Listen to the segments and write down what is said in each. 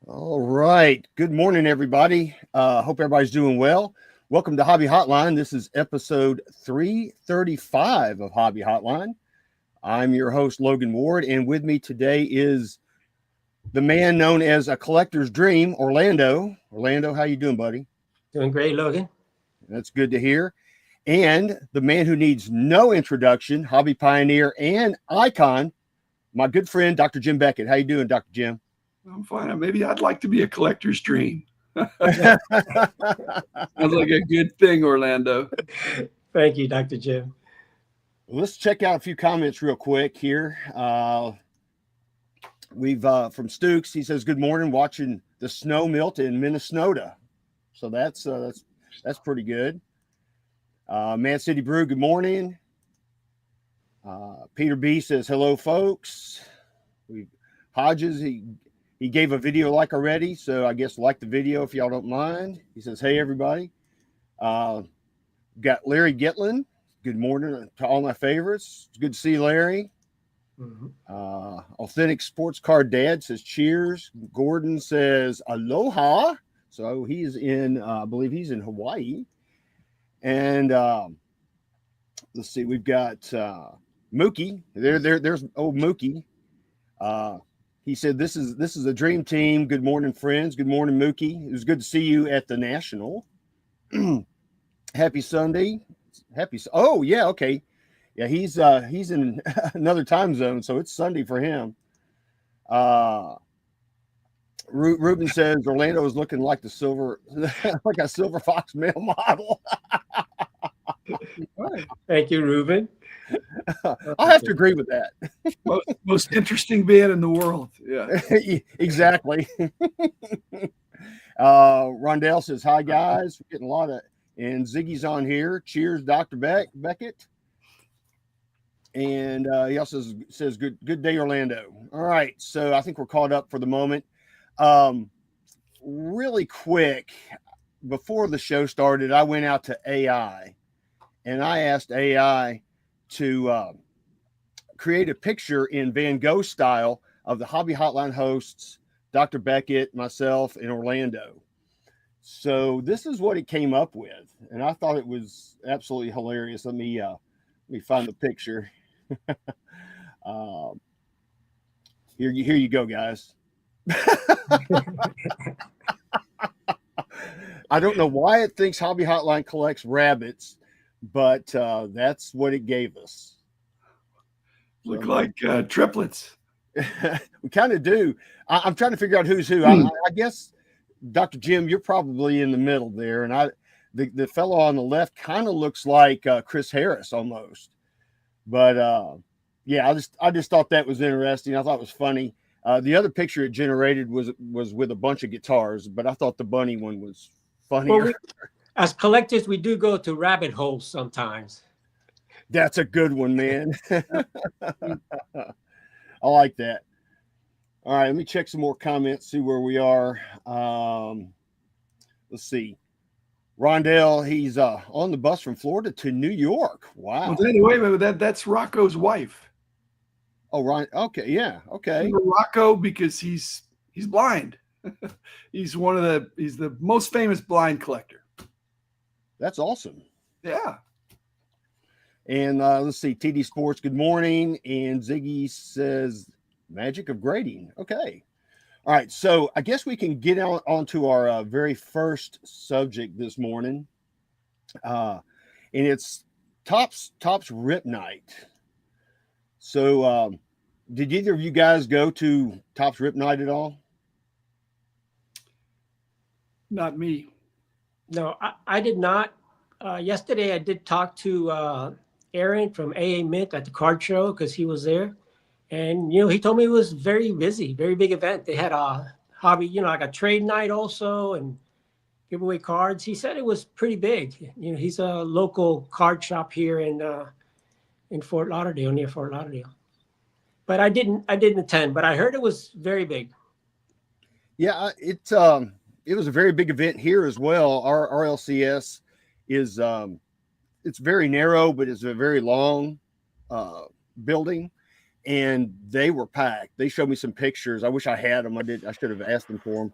All right. Good morning, everybody. Hope everybody's doing well. Welcome to Hobby Hotline. This is episode 335 of Hobby Hotline. I'm your host, Logan Ward, and with me today is the man known as a collector's dream, Orlando. Orlando, how you doing, buddy? Doing great, Logan. That's good to hear. And the man who needs no introduction, hobby pioneer and icon, my good friend, Dr. Jim Beckett. How you doing, Dr. Jim? I'm fine. Maybe I'd like to be a collector's dream. Sounds like a good thing, Orlando. Thank you, Dr. Jim. Let's check out a few comments real quick here. We've from Stukes. He says, "Good morning. Watching the snow melt in Minnesota." So that's pretty good. Man City Brew. Good morning. Peter B says, "Hello, folks." Hodges. He gave a video like already, so I guess like the video if y'all don't mind. He says, "Hey, everybody." Got Larry Gitlin. Good morning to all my favorites. It's good to see Larry. Mm-hmm. Authentic Sports Car Dad says, "Cheers." Gordon says, "Aloha." So he's in, I believe he's in Hawaii. And let's see, we've got Mookie. There's old Mookie. He said, this is a dream team. Good morning, friends. Good morning, Mookie. It was good to see you at the National. Happy Sunday. Oh, yeah, okay. Yeah, he's in another time zone, so it's Sunday for him. Ruben says Orlando is looking like a silver fox male model. Thank you, Ruben. I'll have to agree with that. Most interesting band in the world. Yeah, exactly. Rondell says, "Hi guys, we're getting a lot of," and Ziggy's on here. Cheers, Dr. Beckett. And he also says, good day, Orlando. All right, so I think we're caught up for the moment. Really quick, before the show started, I went out to AI, and I asked AI to create a picture in Van Gogh style of the Hobby Hotline hosts, Dr. Beckett, myself, and Orlando. So this is what it came up with, and I thought it was absolutely hilarious. Let me find the picture. Here you go, guys. I don't know why it thinks Hobby Hotline collects rabbits, but that's what it gave us. Look like triplets. We kind of do. I'm trying to figure out who's who. I guess, Dr. Jim, you're probably in the middle there, and the fellow on the left kind of looks like Chris Harris almost. But yeah, I just thought that was interesting. I thought it was funny. The other picture it generated was with a bunch of guitars, but I thought the bunny one was funnier. Well, as collectors, we do go to rabbit holes sometimes. That's a good one, man. I like that. All right, let me check some more comments, see where we are. Let's see. Rondell, he's on the bus from Florida to New York. Wow. Well, anyway, that's Rocco's wife. Oh, right. Okay. Yeah. Okay. Rocco, because he's blind. he's the most famous blind collector. That's awesome. Yeah. And let's see, TD Sports, good morning. And Ziggy says, magic of grading. Okay. All right. So I guess we can get onto our very first subject this morning. And it's Topps Rip Night. So did either of you guys go to Topps Rip Night at all? Not me. No, I did not. Yesterday, I did talk to Aaron from AA Mint at the card show because he was there. And, he told me it was very busy, very big event. They had a hobby, like a trade night also and give away cards. He said it was pretty big. He's a local card shop here in Fort Lauderdale, near Fort Lauderdale. But I didn't attend, but I heard it was very big. Yeah, it was a very big event here as well. Our RLCS is it's very narrow, but it's a very long building. and they were packed. They showed me some pictures. I wish I had them. I should have asked them for them,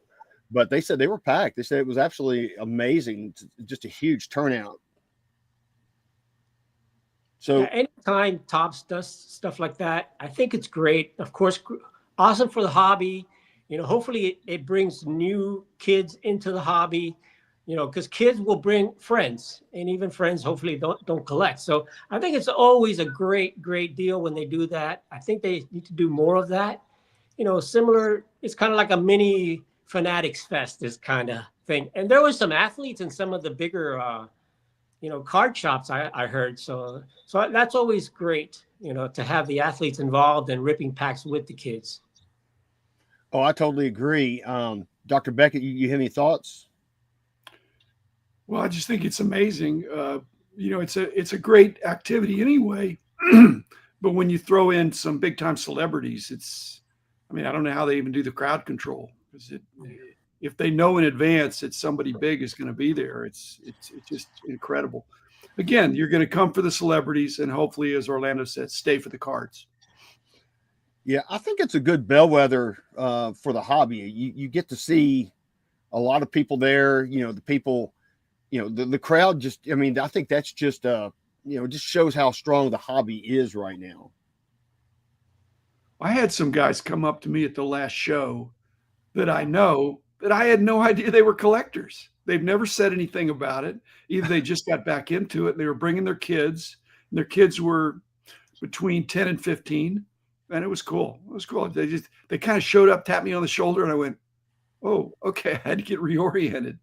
but they said they were packed. They said it was absolutely amazing. Just a huge turnout. So Yeah, anytime Tops does stuff like that, I think it's great. Of course, awesome for the hobby. Hopefully it brings new kids into the hobby. Because kids will bring friends, and even friends hopefully don't collect. So I think it's always a great deal when they do that. I think they need to do more of that. Similar. It's kind of like a mini Fanatics Fest, this kind of thing. And there was some athletes in some of the bigger card shops I heard. So that's always great, to have the athletes involved and ripping packs with the kids. Oh, I totally agree. Dr. Beckett, you have any thoughts? Well, I just think it's amazing. It's a great activity anyway. But when you throw in some big time celebrities, I don't know how they even do the crowd control, because if they know in advance that somebody big is going to be there, it's just incredible. Again, you're going to come for the celebrities, and hopefully, as Orlando said, stay for the cards. Yeah, I think it's a good bellwether for the hobby. You get to see a lot of people there. The people, the crowd. Just, I think that's just just shows how strong the hobby is right now. I had some guys come up to me at the last show that I know that I had no idea they were collectors. They've never said anything about it. Either they just got back into it, and they were bringing their kids, and their kids were between 10 and 15. And it was cool. It was cool. They kind of showed up, tapped me on the shoulder, and I went, oh, okay. I had to get reoriented.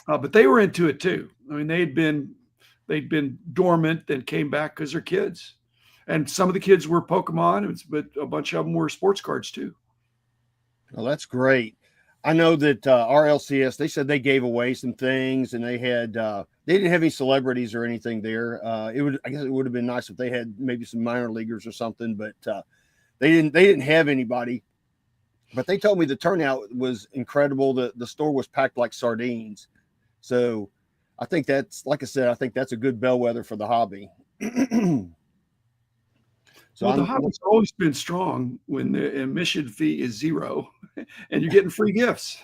But they were into it too. They'd been dormant, then came back because they're kids. And some of the kids were Pokemon, but a bunch of them were sports cards too. Well, that's great. I know that RLCS, they said they gave away some things, and they didn't have any celebrities or anything there. I guess it would have been nice if they had maybe some minor leaguers or something, but they didn't have anybody. But they told me the turnout was incredible. The store was packed like sardines. So I think that's, like I said, I think that's a good bellwether for the hobby. So the hobby's always been strong when the admission fee is $0 and you're getting free gifts.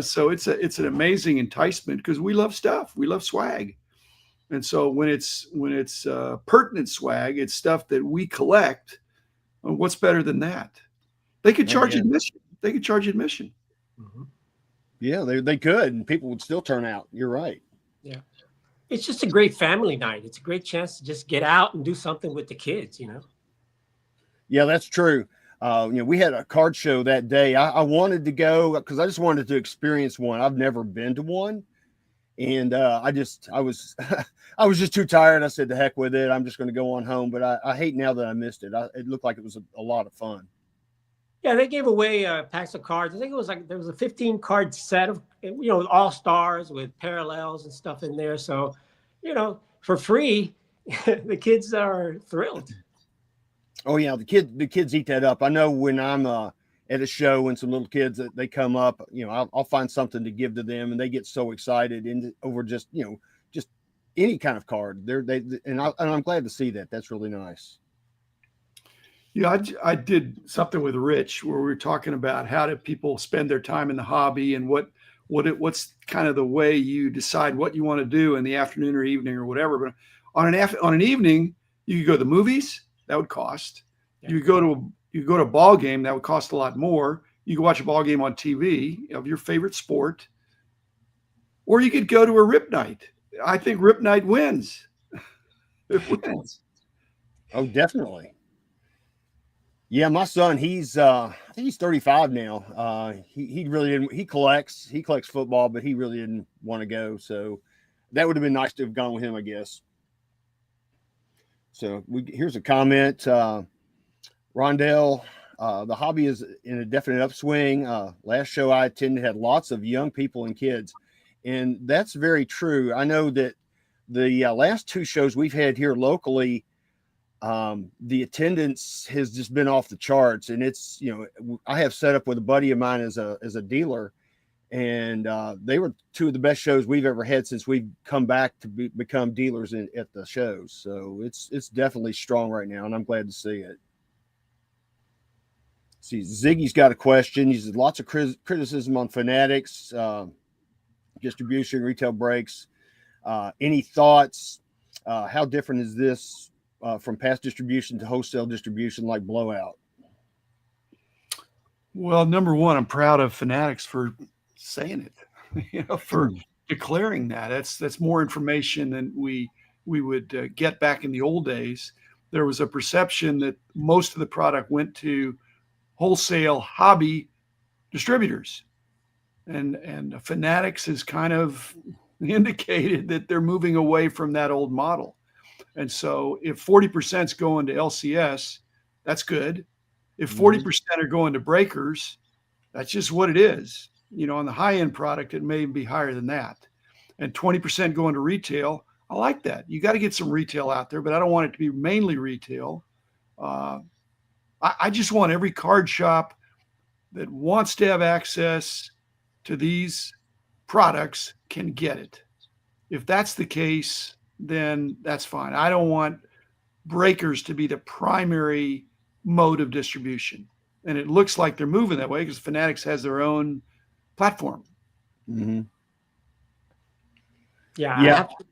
So it's an amazing enticement, because we love stuff. We love swag. And so when it's pertinent swag, it's stuff that we collect. What's better than that? They could charge admission. They could charge admission. Mm-hmm. Yeah, they could, and people would still turn out. You're right. Yeah. It's just a great family night. It's a great chance to just get out and do something with the kids, Yeah, that's true. We had a card show that day. I wanted to go because I just wanted to experience one. I've never been to one. And I was I was just too tired. I said, the heck with it. I'm just going to go on home. But I hate now that I missed it. It looked like it was a lot of fun. Yeah, they gave away packs of cards. I think it was there was a 15 card set of, all stars with parallels and stuff in there. So, for free, the kids are thrilled. Oh yeah, the kids eat that up. I know when I'm at a show and some little kids that they come up, I'll find something to give to them, and they get so excited over just any kind of card. And I'm glad to see that. That's really nice. Yeah, I did something with Rich where we were talking about how do people spend their time in the hobby, and what's kind of the way you decide what you want to do in the afternoon or evening or whatever. But on an evening, you could go to the movies. That would cost. Yeah. You go to a ball game. That would cost a lot more. You could watch a ball game on TV of your favorite sport, or you could go to a rip night. I think rip night wins. It wins. Oh, definitely. Yeah, my son, I think he's 35 now. He really didn't. He collects football, but he really didn't want to go. So that would have been nice to have gone with him, I guess. So here's a comment. Rondell, the hobby is in a definite upswing. Last show I attended had lots of young people and kids, and that's very true. I know that the last two shows we've had here locally, the attendance has just been off the charts, and it's, I have set up with a buddy of mine as a dealer, and they were two of the best shows we've ever had since we've come back to become dealers at the shows. So it's definitely strong right now, and I'm glad to see it. See, Ziggy's got a question. He says lots of criticism on Fanatics, distribution, retail breaks. Any thoughts? How different is this from past distribution to wholesale distribution like Blowout? Well, number one, I'm proud of Fanatics for saying it, for declaring that. That's more information than we would get back in the old days. There was a perception that most of the product went to wholesale hobby distributors, and Fanatics has kind of indicated that they're moving away from that old model. And so if 40% is going to LCS, that's good. If 40% are going to breakers, that's just what it is. On the high end product, it may be higher than that. And 20% going to retail, I like that. You got to get some retail out there, but I don't want it to be mainly retail. I just want every card shop that wants to have access to these products can get it. If that's the case, then that's fine. I don't want breakers to be the primary mode of distribution. And it looks like they're moving that way because Fanatics has their own platform. Mm-hmm. Yeah, I have to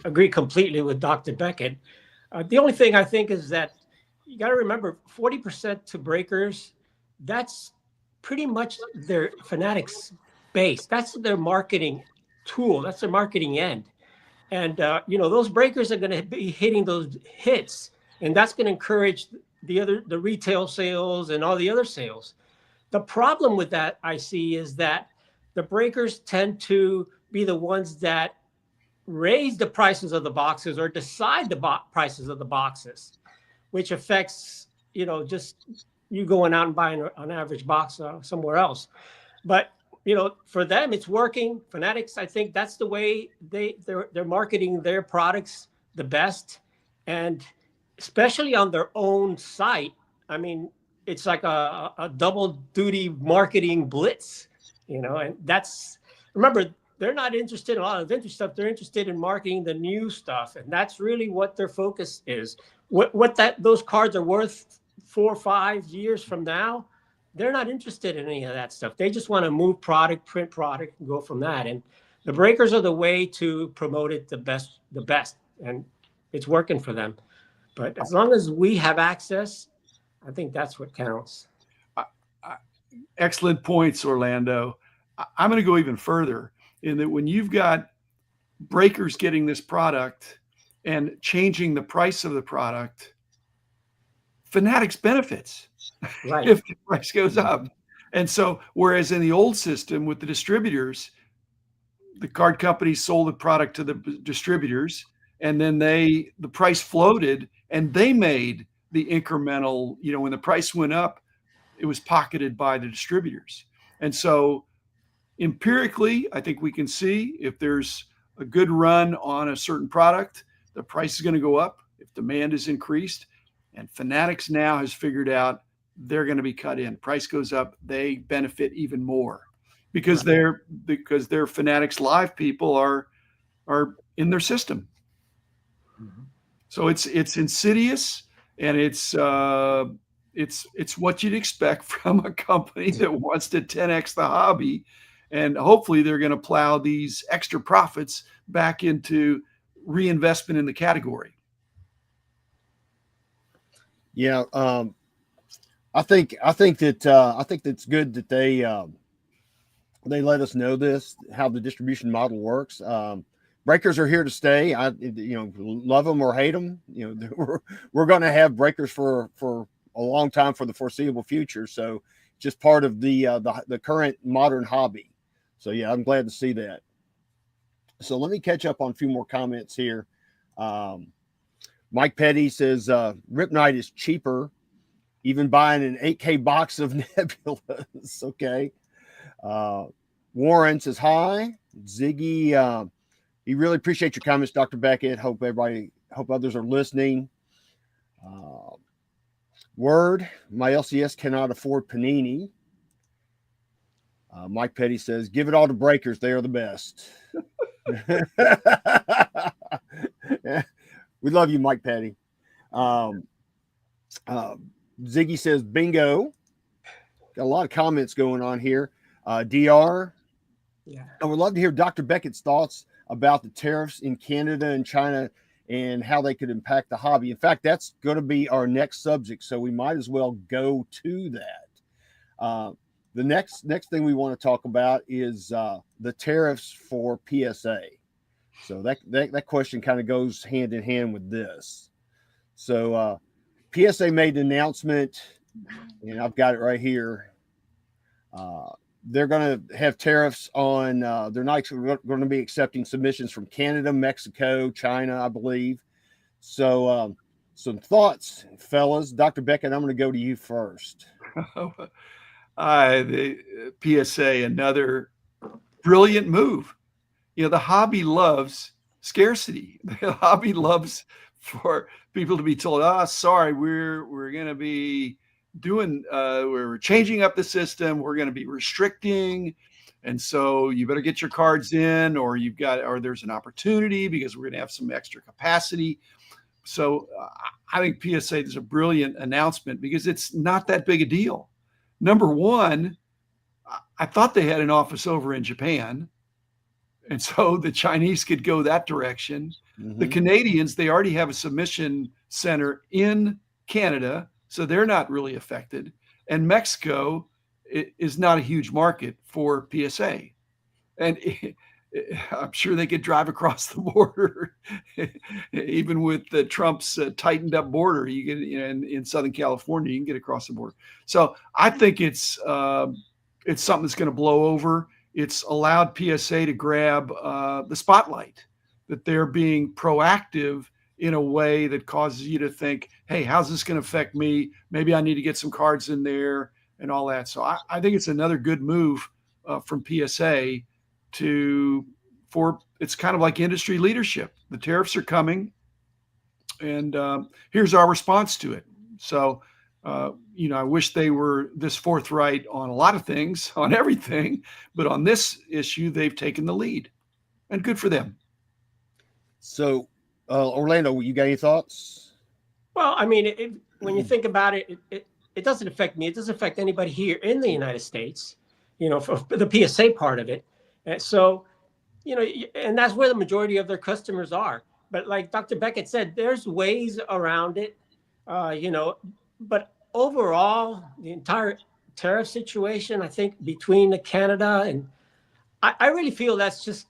agree completely with Dr. Beckett. The only thing I think is that you got to remember 40% to breakers, that's pretty much their Fanatics base. That's their marketing tool. That's their marketing end. And, those breakers are going to be hitting those hits, and that's going to encourage the retail sales and all the other sales. The problem with that I see is that the breakers tend to be the ones that raise the prices of the boxes or decide the prices of the boxes, which affects, just you going out and buying an average box somewhere else. But, for them, it's working. Fanatics, I think that's the way they're marketing their products the best. And especially on their own site, I mean, it's like a double duty marketing blitz, and remember, they're not interested in a lot of vintage stuff. They're interested in marketing the new stuff. And that's really what their focus is. What those cards are worth 4 or 5 years from now, they're not interested in any of that stuff. They just want to move product, print product, and go from that. And the breakers are the way to promote it the best. And it's working for them. But as long as we have access, I think that's what counts. Excellent points, Orlando. I'm going to go even further in that when you've got breakers getting this product and changing the price of the product, Fanatics benefits Right. if the price goes up. And so, whereas in the old system with the distributors, the card companies sold the product to the distributors, and then the price floated, and they made the incremental, when the price went up, it was pocketed by the distributors. And so empirically, I think we can see if there's a good run on a certain product, the price is going to go up if demand is increased. And Fanatics now has figured out they're going to be cut in. Price goes up, they benefit even more because their Fanatics Live people are in their system. Mm-hmm. So it's insidious, and it's what you'd expect from a company that wants to 10x the hobby, and hopefully they're going to plow these extra profits back into reinvestment in the category. Yeah, I think that's good that they let us know how the distribution model works. Breakers are here to stay. Love them or hate them. We're going to have breakers for a long time, for the foreseeable future. So just part of the current modern hobby. So yeah, I'm glad to see that. So let me catch up on a few more comments here. Mike Petty says Rip Night is cheaper, even buying an 8K box of Nebulas. Okay. Warren says hi. Ziggy, we really appreciate your comments, Dr. Beckett. Hope others are listening. Word, my LCS cannot afford Panini. Mike Petty says, give it all to breakers. They are the best. We love you, Mike Petty. Ziggy says, bingo. got a lot of comments going on here. DR, Yeah. I would love to hear Dr. Beckett's thoughts about the tariffs in Canada and China and how they could impact the hobby. In fact, that's going to be our next subject, so we might as well go to that. The next thing we want to talk about is the tariffs for PSA. So that question kind of goes hand in hand with this. So PSA made an announcement, and I've got it right here. They're going to have tariffs on. They're not going to be accepting submissions from Canada, Mexico, China, I believe. So, some thoughts, fellas. Dr. Beckett, I'm going to go to you first. The PSA, another brilliant move. The hobby loves scarcity. The hobby loves for people to be told, sorry, we're going to be doing, we're changing up the system. We're going to be restricting. And so you better get your cards in, or there's an opportunity because we're going to have some extra capacity. So I think PSA is a brilliant announcement because it's not that big a deal. Number one, I thought they had an office over in Japan. And so the Chinese could go that direction. Mm-hmm. The Canadians, they already have a submission center in Canada, so they're not really affected. And Mexico is not a huge market for PSA. And I'm sure they could drive across the border, even with Trump's tightened up border. You can, in Southern California, you can get across the border. So I think it's something that's going to blow over. It's allowed PSA to grab the spotlight, that they're being proactive in a way that causes you to think, hey, how's this going to affect me? Maybe I need to get some cards in there and all that. So I think it's another good move from PSA for it's kind of like industry leadership. The tariffs are coming, and here's our response to it. So, I wish they were this forthright on a lot of things, on everything, but on this issue, they've taken the lead, and good for them. So, Orlando, you got any thoughts? Well, I mean, when you think about it, it doesn't affect me. It doesn't affect anybody here in the United States, for the PSA part of it. And so, and that's where the majority of their customers are. But like Dr. Beckett said, there's ways around it, but overall, the entire tariff situation, I think between Canada and I really feel that's just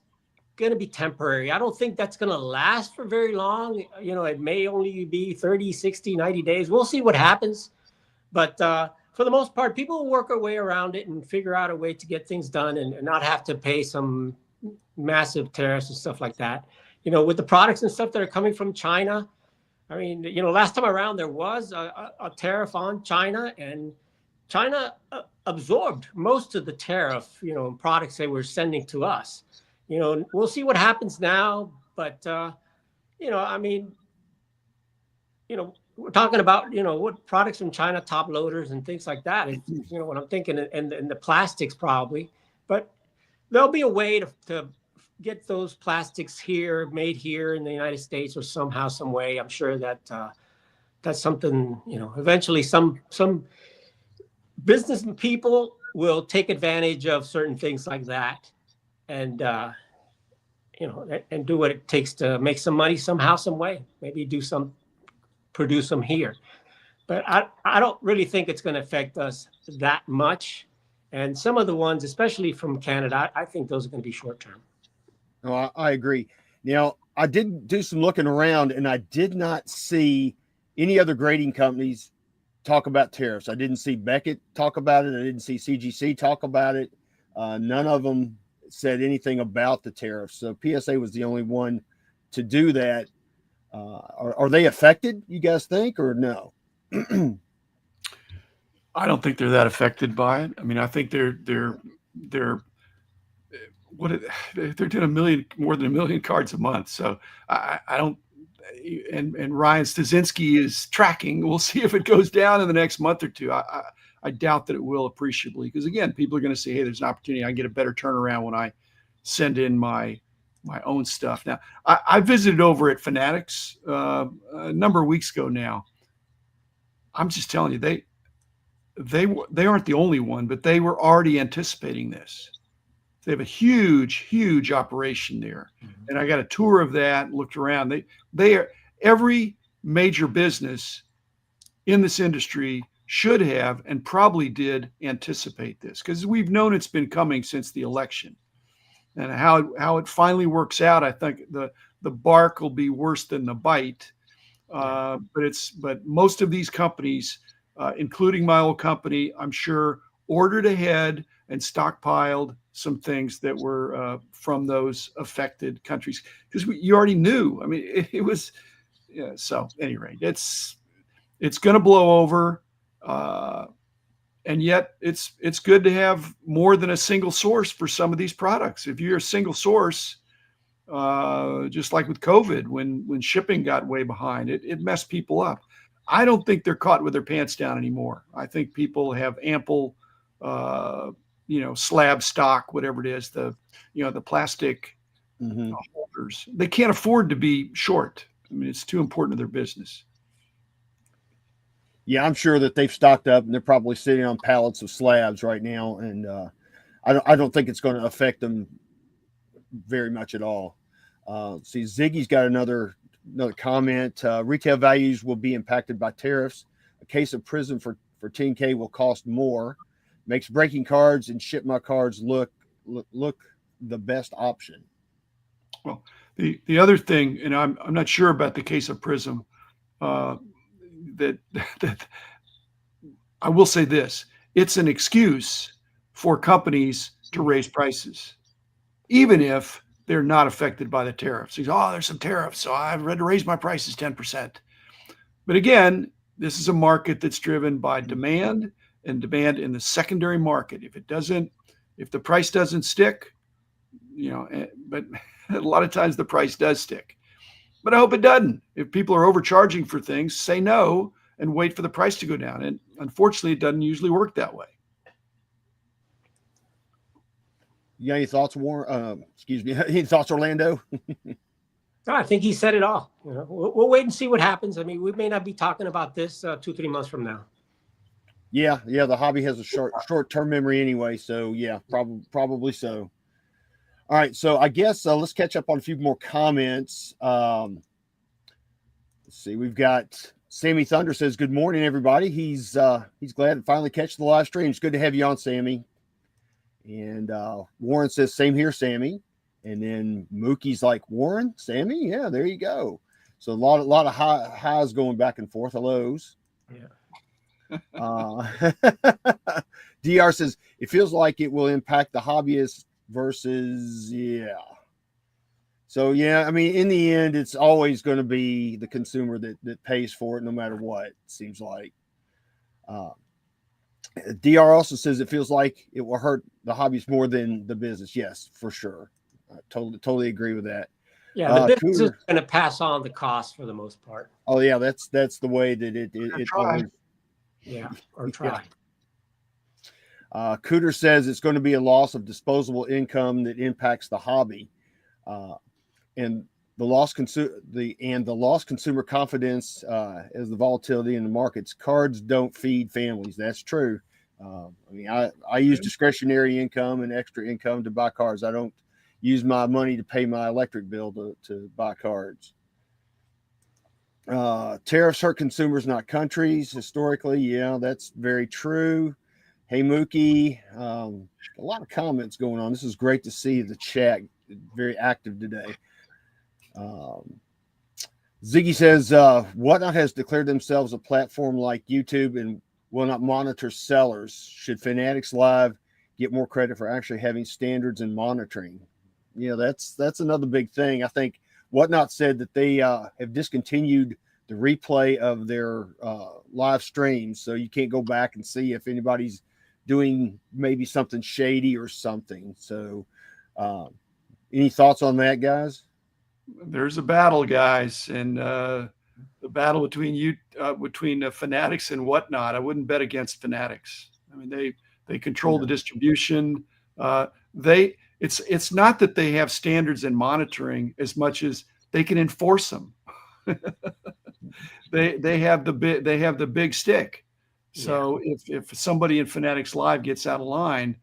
going to be temporary. I don't think that's going to last for very long. It may only be 30, 60, 90 days. We'll see what happens. But for the most part, people will work their way around it and figure out a way to get things done and not have to pay some massive tariffs and stuff like that. With the products and stuff that are coming from China, I mean, last time around there was a tariff on China, and China absorbed most of the tariff, products they were sending to us. We'll see what happens now, but I mean, we're talking about, what products from China, top loaders and things like that. It's, what I'm thinking, and the plastics probably, but there'll be a way to get those plastics made here in the United States, or somehow, some way. I'm sure that that's something, eventually some business people will take advantage of certain things like that, and and do what it takes to make some money somehow, some way. Maybe produce them here. But I don't really think it's going to affect us that much. And some of the ones, especially from Canada, I think those are going to be short term. Oh, I agree. Now, I did do some looking around, and I did not see any other grading companies talk about tariffs. I didn't see Beckett talk about it. I didn't see CGC talk about it. None of them said anything about the tariffs. So PSA was the only one to do that. Are they affected, you guys think, or no? I don't think they're that affected by it. I mean, I think they're doing more than 1 million cards a month. So I don't. And Ryan Stasinski is tracking. We'll see if it goes down in the next month or two. I doubt that it will appreciably, because again, people are going to say, hey, there's an opportunity. I can get a better turnaround when I send in my own stuff. Now, I visited over at Fanatics a number of weeks ago now. I'm just telling you, they aren't the only one, but they were already anticipating this. They have a huge operation there, and I got a tour of that and looked around. They are every major business in this industry should have and probably did anticipate this, because we've known it's been coming since the election. And how it finally works out, I think the bark will be worse than the bite. But most of these companies, including my old company, I'm sure ordered ahead and stockpiled some things that were from those affected countries, because you already knew. I mean, it was. Yeah, so at any rate, it's going to blow over, and yet it's good to have more than a single source for some of these products. If you're a single source, just like with COVID, when shipping got way behind, it messed people up. I don't think they're caught with their pants down anymore. I think people have ample, slab stock, whatever it is, the plastic holders. They can't afford to be short. I mean, it's too important to their business. Yeah, I'm sure that they've stocked up and they're probably sitting on pallets of slabs right now. And I don't think it's going to affect them very much at all. See, Ziggy's got another comment. Retail values will be impacted by tariffs. A case of Prism for 10K will cost more. Makes breaking cards and ship my cards look the best option. Well, the other thing, and I'm not sure about the case of Prism, that I will say this: it's an excuse for companies to raise prices, even if they're not affected by the tariffs. There's some tariffs, so I've had to raise my prices 10%. But again, this is a market that's driven by demand and demand in the secondary market. If the price doesn't stick, but a lot of times the price does stick. But I hope it doesn't. If people are overcharging for things, say no and wait for the price to go down. And unfortunately, it doesn't usually work that way. You got any thoughts, Warren? Excuse me. Any thoughts, Orlando? No, I think he said it all. We'll wait and see what happens. I mean, we may not be talking about this 2-3 months from now. Yeah. The hobby has a short-term memory anyway. So yeah, probably so. All right, so I guess let's catch up on a few more comments. Let's see, we've got Sammy Thunder says, "Good morning, everybody." He's glad to finally catch the live stream. It's good to have you on, Sammy. And Warren says, "Same here, Sammy." And then Mookie's like, "Warren, Sammy, yeah, there you go." So a lot of highs going back and forth, hellos. Yeah. DR says, "It feels like it will impact the hobbyists versus So yeah, I mean, in the end, it's always going to be the consumer that pays for it, no matter what. It seems like. DR also says it feels like it will hurt the hobbies more than the business. Yes, for sure. I totally agree with that. Yeah, the business is going to pass on the cost for the most part. Oh yeah, that's the way that it always. Yeah, or try. Yeah. Cooter says it's going to be a loss of disposable income that impacts the hobby, and the lost consumer confidence as the volatility in the markets. Cards don't feed families. That's true. I mean, I use discretionary income and extra income to buy cards. I don't use my money to pay my electric bill to buy cards. Tariffs hurt consumers, not countries. Historically, yeah, that's very true. Hey, Mookie, a lot of comments going on. This is great to see the chat very active today. Ziggy says, Whatnot has declared themselves a platform like YouTube and will not monitor sellers. Should Fanatics Live get more credit for actually having standards and monitoring? Yeah, that's another big thing. I think Whatnot said that they have discontinued the replay of their live streams, so you can't go back and see if anybody's doing maybe something shady or something. So any thoughts on that, guys? There's a battle, guys, and the battle between Fanatics and Whatnot. I wouldn't bet against Fanatics. I mean, they control the distribution. It's not that they have standards and monitoring as much as they can enforce them. They have the big stick. So if somebody in Fanatics Live gets out of line,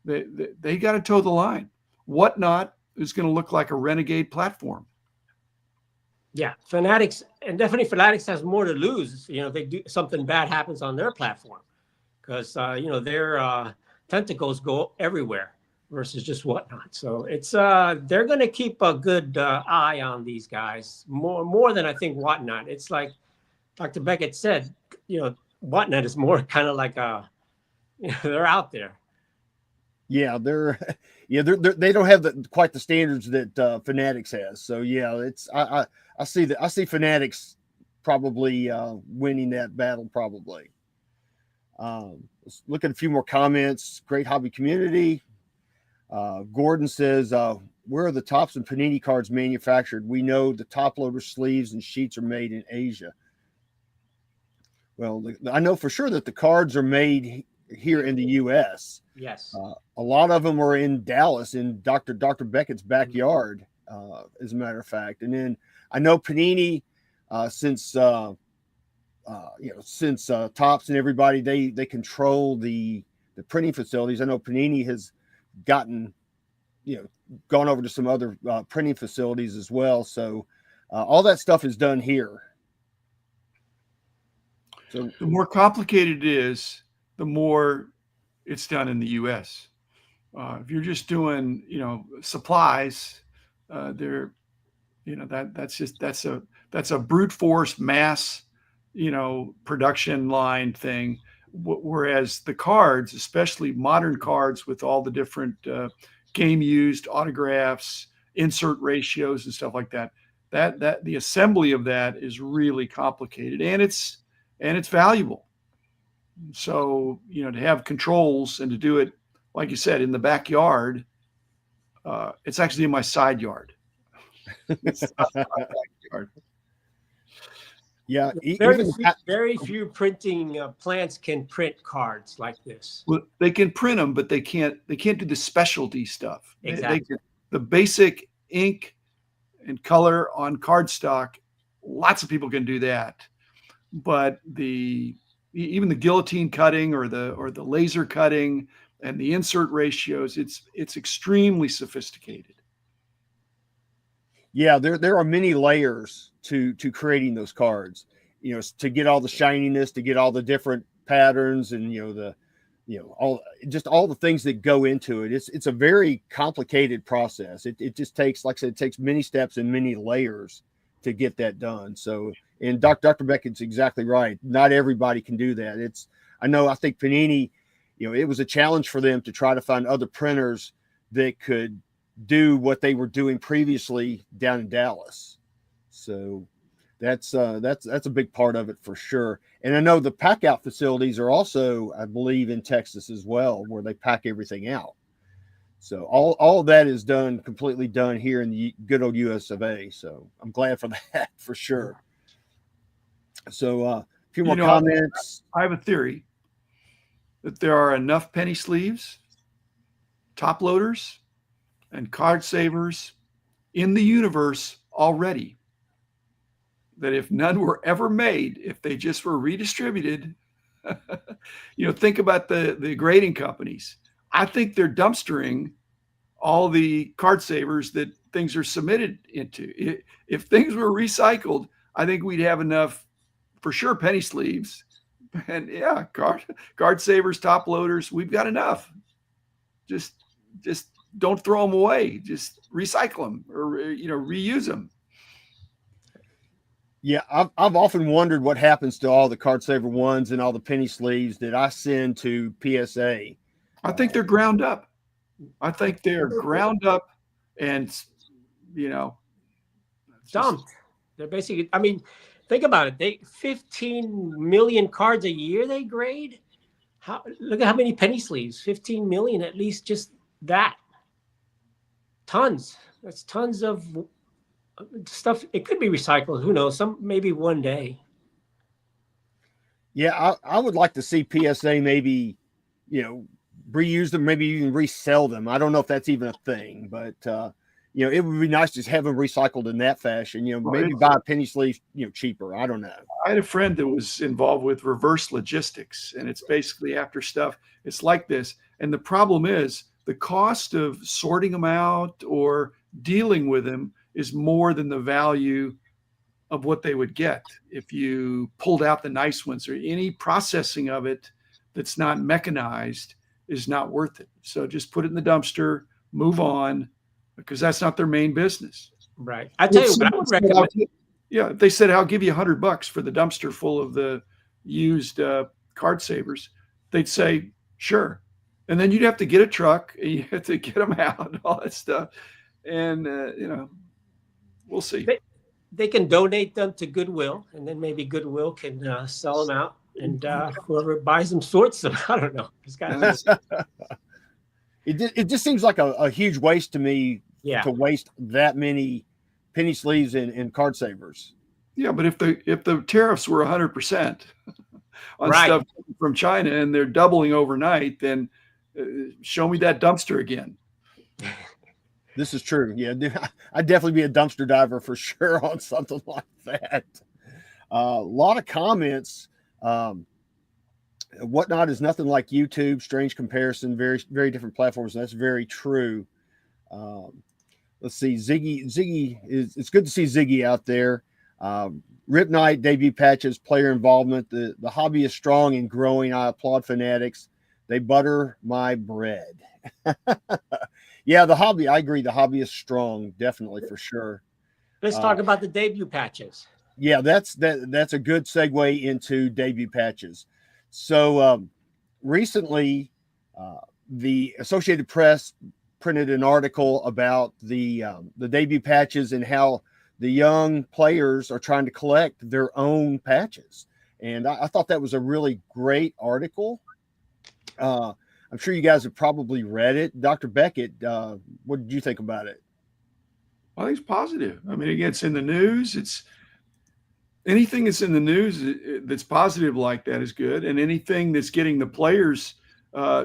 they got to toe the line. Whatnot is going to look like a renegade platform. Yeah, Fanatics, and definitely Fanatics has more to lose. If they do something bad happens on their platform, because their tentacles go everywhere versus just Whatnot. So it's they're going to keep a good eye on these guys more than I think Whatnot. It's like Dr. Beckett said, Whatnot is more kind of like they're out there. Yeah, they don't have quite the standards that Fanatics has. So yeah, it's I see Fanatics probably winning that battle probably. Let's look at a few more comments. Great hobby community. Gordon says, where are the tops and Panini cards manufactured? We know the top loader sleeves and sheets are made in Asia. Well, I know for sure that the cards are made here in the U.S. Yes. A lot of them are in Dallas in Dr. Beckett's backyard, as a matter of fact. And then I know Panini, since Topps and everybody, they control the printing facilities. I know Panini has gone over to some other printing facilities as well. So all that stuff is done here. So the more complicated it is, the more it's done in the U.S. If you're just doing, supplies, that's a brute force mass, production line thing. Whereas the cards, especially modern cards with all the different game used autographs, insert ratios and stuff like that, that the assembly of that is really complicated, and it's valuable. So, to have controls and to do it, like you said, in the backyard, it's actually in my side yard. It's not my backyard. Yeah, very few printing plants can print cards like this. Well, they can print them, but they can't do the specialty stuff. Exactly. The basic ink and color on cardstock, lots of people can do that, but even the guillotine cutting or the laser cutting and the insert ratios, it's extremely sophisticated. Yeah, there are many layers to creating those cards, to get all the shininess, to get all the different patterns and all the things that go into it. It's a very complicated process. It just takes, like I said, it takes many steps and many layers to get that done. So, and Dr. Beckett's exactly right. Not everybody can do that. I think Panini, it was a challenge for them to try to find other printers that could do what they were doing previously down in Dallas. So that's a big part of it for sure. And I know the pack out facilities are also, I believe, in Texas as well, where they pack everything out. So all of that is completely done here in the good old US of A. So I'm glad for that for sure. So a few more comments. I have a theory that there are enough penny sleeves, top loaders, and card savers in the universe already that if none were ever made, if they just were redistributed, think about the grading companies. I think they're dumpstering all the card savers that things are submitted into. If things were recycled, I think we'd have enough for sure penny sleeves, and card savers, top loaders. We've got enough. Just don't throw them away. Just recycle them or reuse them. Yeah, I've often wondered what happens to all the card saver ones and all the penny sleeves that I send to PSA. I think they're ground up. I think they're ground up and dumped. They're basically, think about it. They 15 million cards a year they grade. Look at how many penny sleeves. 15 million, at least just that. Tons. That's tons of stuff. It could be recycled. Who knows? Maybe one day. Yeah, I would like to see PSA maybe, reuse them, maybe even resell them. I don't know if that's even a thing, but it would be nice to have them recycled in that fashion. Well, Maybe buy a penny sleeve, cheaper. I don't know. I had a friend that was involved with reverse logistics, and it's basically after stuff. It's like this. And the problem is the cost of sorting them out or dealing with them is more than the value of what they would get if you pulled out the nice ones, or any processing of it that's not mechanized is not worth it. So just put it in the dumpster, move on, because that's not their main business. Right. I tell you what I would recommend. Yeah, if they said, I'll give you $100 for the dumpster full of the used card savers, they'd say, sure. And then you'd have to get a truck and you have to get them out and all that stuff. And, we'll see. They can donate them to Goodwill, and then maybe Goodwill can sell them out, and whoever buys them sorts them. I don't know. It just seems like a huge waste to me to waste that many penny sleeves in card savers. Yeah, but if the tariffs were 100% on stuff from China and they're doubling overnight, then show me that dumpster again. This is true. Yeah, I'd definitely be a dumpster diver for sure on something like that. A lot of comments. Whatnot is nothing like YouTube. Strange comparison. Very, very different platforms. And that's very true. Let's see. Ziggy it's good to see Ziggy out there. Rip Knight, debut patches, player involvement. The hobby is strong and growing. I applaud Fanatics. They butter my bread. Yeah, the hobby, I agree. The hobby is strong, definitely, for sure. Let's talk about the debut patches. Yeah, that's a good segue into debut patches. So recently, the Associated Press printed an article about the debut patches and how the young players are trying to collect their own patches. And I thought that was a really great article. I'm sure you guys have probably read it. Dr. Beckett, what did you think about it? I think it's positive. I mean, again, it's in the news. It's anything that's in the news that's positive like that is good. And anything that's getting the players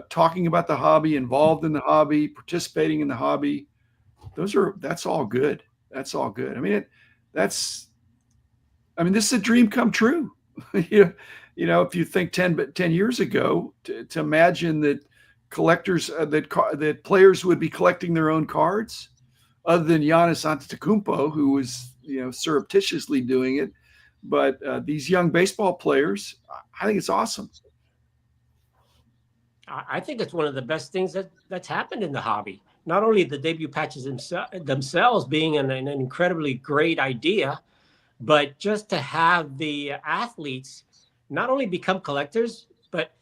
talking about the hobby, involved in the hobby, participating in the hobby, that's all good. That's all good. I mean, this is a dream come true. If you think 10 years ago, to imagine that collectors, that players would be collecting their own cards, other than Giannis Antetokounmpo, who was surreptitiously doing it. But these young baseball players, I think it's awesome. I think it's one of the best things that's happened in the hobby. Not only the debut patches themselves being an incredibly great idea, but just to have the athletes not only become collectors, but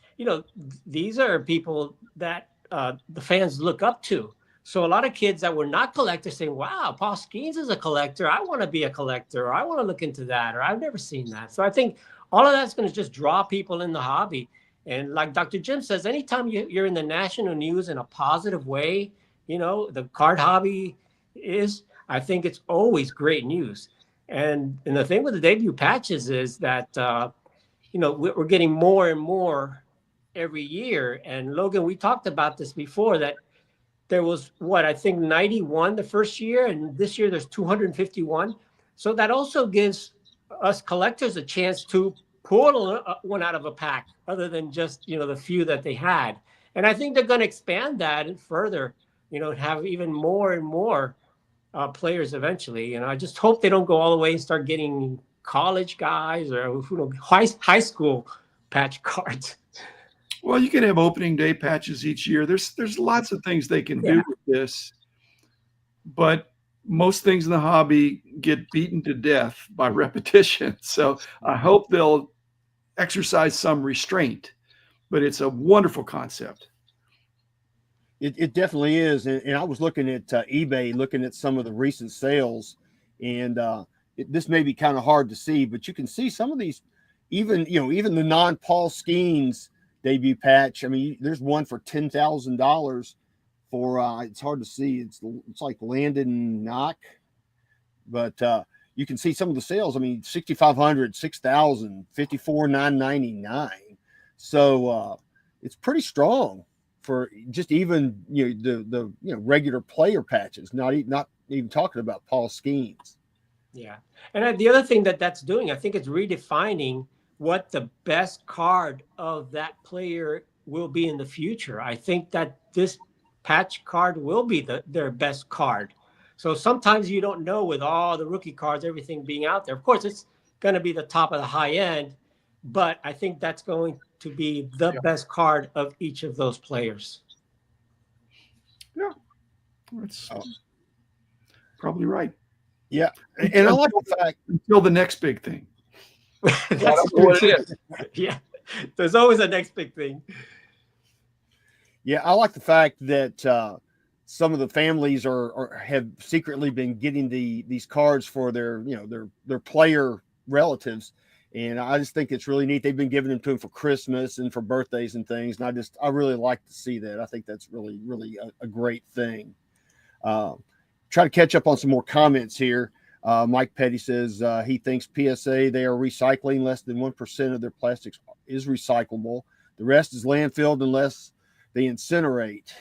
these are people that the fans look up to. So a lot of kids that were not collectors saying, wow, Paul Skeens is a collector. I want to be a collector, or I want to look into that, or I've never seen that. So I think all of that's going to just draw people in the hobby. And like Dr. Jim says, anytime you're in the national news in a positive way, the card hobby is, I think it's always great news. And the thing with the debut patches is that, we're getting more and more every year. And Logan, we talked about this before, that there was 91 the first year, and this year there's 251. So that also gives us collectors a chance to pull one out of a pack, other than just the few that they had. And I think they're going to expand that and further, have even more and more players eventually. I just hope they don't go all the way and start getting college guys or high school patch cards. Well, you can have opening day patches each year. There's lots of things they can do with this, but most things in the hobby get beaten to death by repetition. So I hope they'll exercise some restraint, but it's a wonderful concept. It definitely is. And I was looking at eBay, looking at some of the recent sales, and this may be kind of hard to see, but you can see some of these, even the non-Paul Skeens debut patch. I mean, there's one for $10,000 for it's hard to see. It's like Landon Knock, but you can see some of the sales. I mean, 6,500, 6,000, 54,999. So it's pretty strong. for just even the regular player patches, not even talking about Paul Skeens. Yeah. And the other thing that's doing, I think it's redefining what the best card of that player will be in the future. I think that this patch card will be their best card. So sometimes you don't know with all the rookie cards, everything being out there. Of course, it's going to be the top of the high end, but I think that's going to be the best card of each of those players. Yeah, that's probably right. Yeah, and I like the fact until the next big thing. That's true what it is. Yeah, there's always a next big thing. Yeah, I like the fact that some of the families have secretly been getting these cards for their player relatives, and I just think it's really neat. They've been giving them to them for Christmas and for birthdays and things, and I really like to see that. I think that's really a great thing. Try to catch up on some more comments here. Mike Petty says he thinks PSA, they are recycling. Less than 1% of their plastics is recyclable. The rest is landfilled unless they incinerate,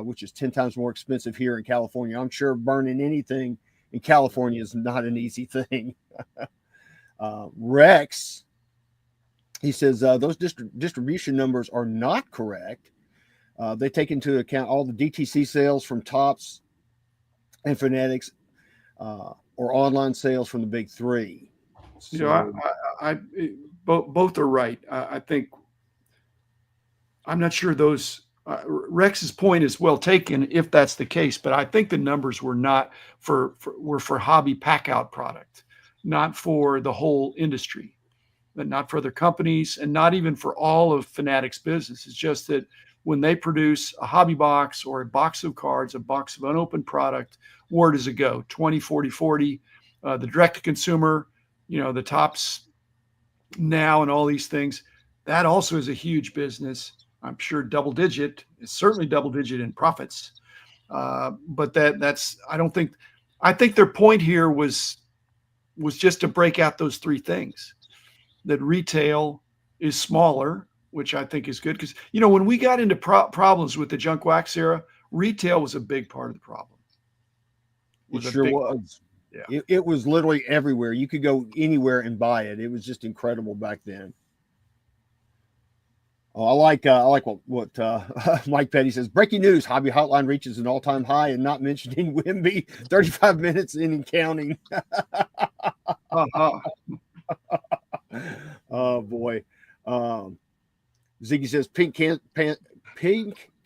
which is 10 times more expensive here in California. I'm sure burning anything in California is not an easy thing. Rex, he says those distribution numbers are not correct. They take into account all the DTC sales from Topps and Fanatics, or online sales from the big three. So, both are right. I think I'm not sure those. Rex's point is well taken if that's the case, but I think the numbers were not were for hobby pack out product, not for the whole industry, but not for other companies, and not even for all of Fanatics business. It's just that when they produce a hobby box or a box of cards, a box of unopened product, where does it go? 20, 40, 40. The direct to consumer, the Topps now and all these things, that also is a huge business. I'm sure double digit, it's certainly double digit in profits. But I think their point here was just to break out those three things, that retail is smaller, which I think is good. Because, when we got into problems with the junk wax era, retail was a big part of the problem. It sure was. Yeah. It was literally everywhere. You could go anywhere and buy it. It was just incredible back then. Oh, I like what Mike Petty says. Breaking news: Hobby Hotline reaches an all-time high, and not mentioning Wimby, 35 minutes in and counting. Oh boy. Ziggy says pink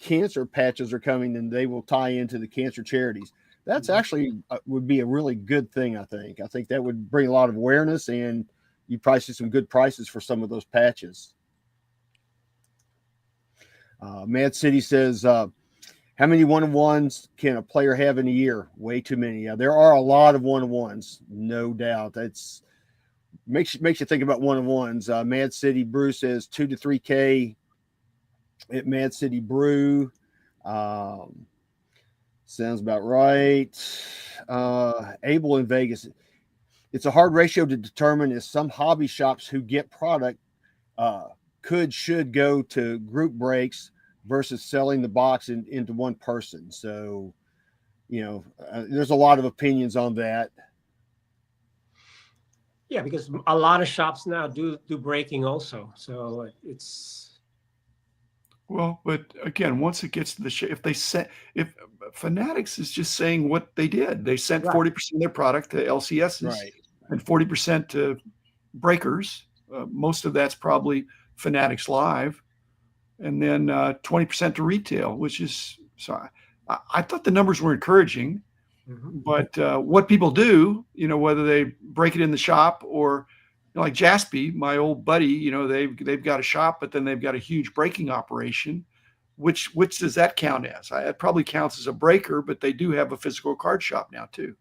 cancer patches are coming, and they will tie into the cancer charities. That's actually would be a really good thing. I think that would bring a lot of awareness, and you probably see some good prices for some of those patches. Mad City says, how many one-on-ones can a player have in a year? Way too many. There are a lot of one-on-ones, no doubt. That's makes you think about one-on-ones. Mad City Brew says 2 to 3K at Mad City Brew. Sounds about right. Abel in Vegas. It's a hard ratio to determine if some hobby shops who get product should go to group breaks versus selling the box into one person. So, there's a lot of opinions on that. Yeah, because a lot of shops now do breaking also. So it's. Well, but again, once it gets to the if Fanatics is just saying what they did, they sent 40% of their product to LCSs and 40% to breakers. Most of that's probably Fanatics Live, and then 20% to retail, which is, so I thought the numbers were encouraging. Mm-hmm. But what people do, whether they break it in the shop or, like Jaspy, my old buddy, they've got a shop, but then they've got a huge breaking operation. Which does that count as? It probably counts as a breaker, but they do have a physical card shop now too.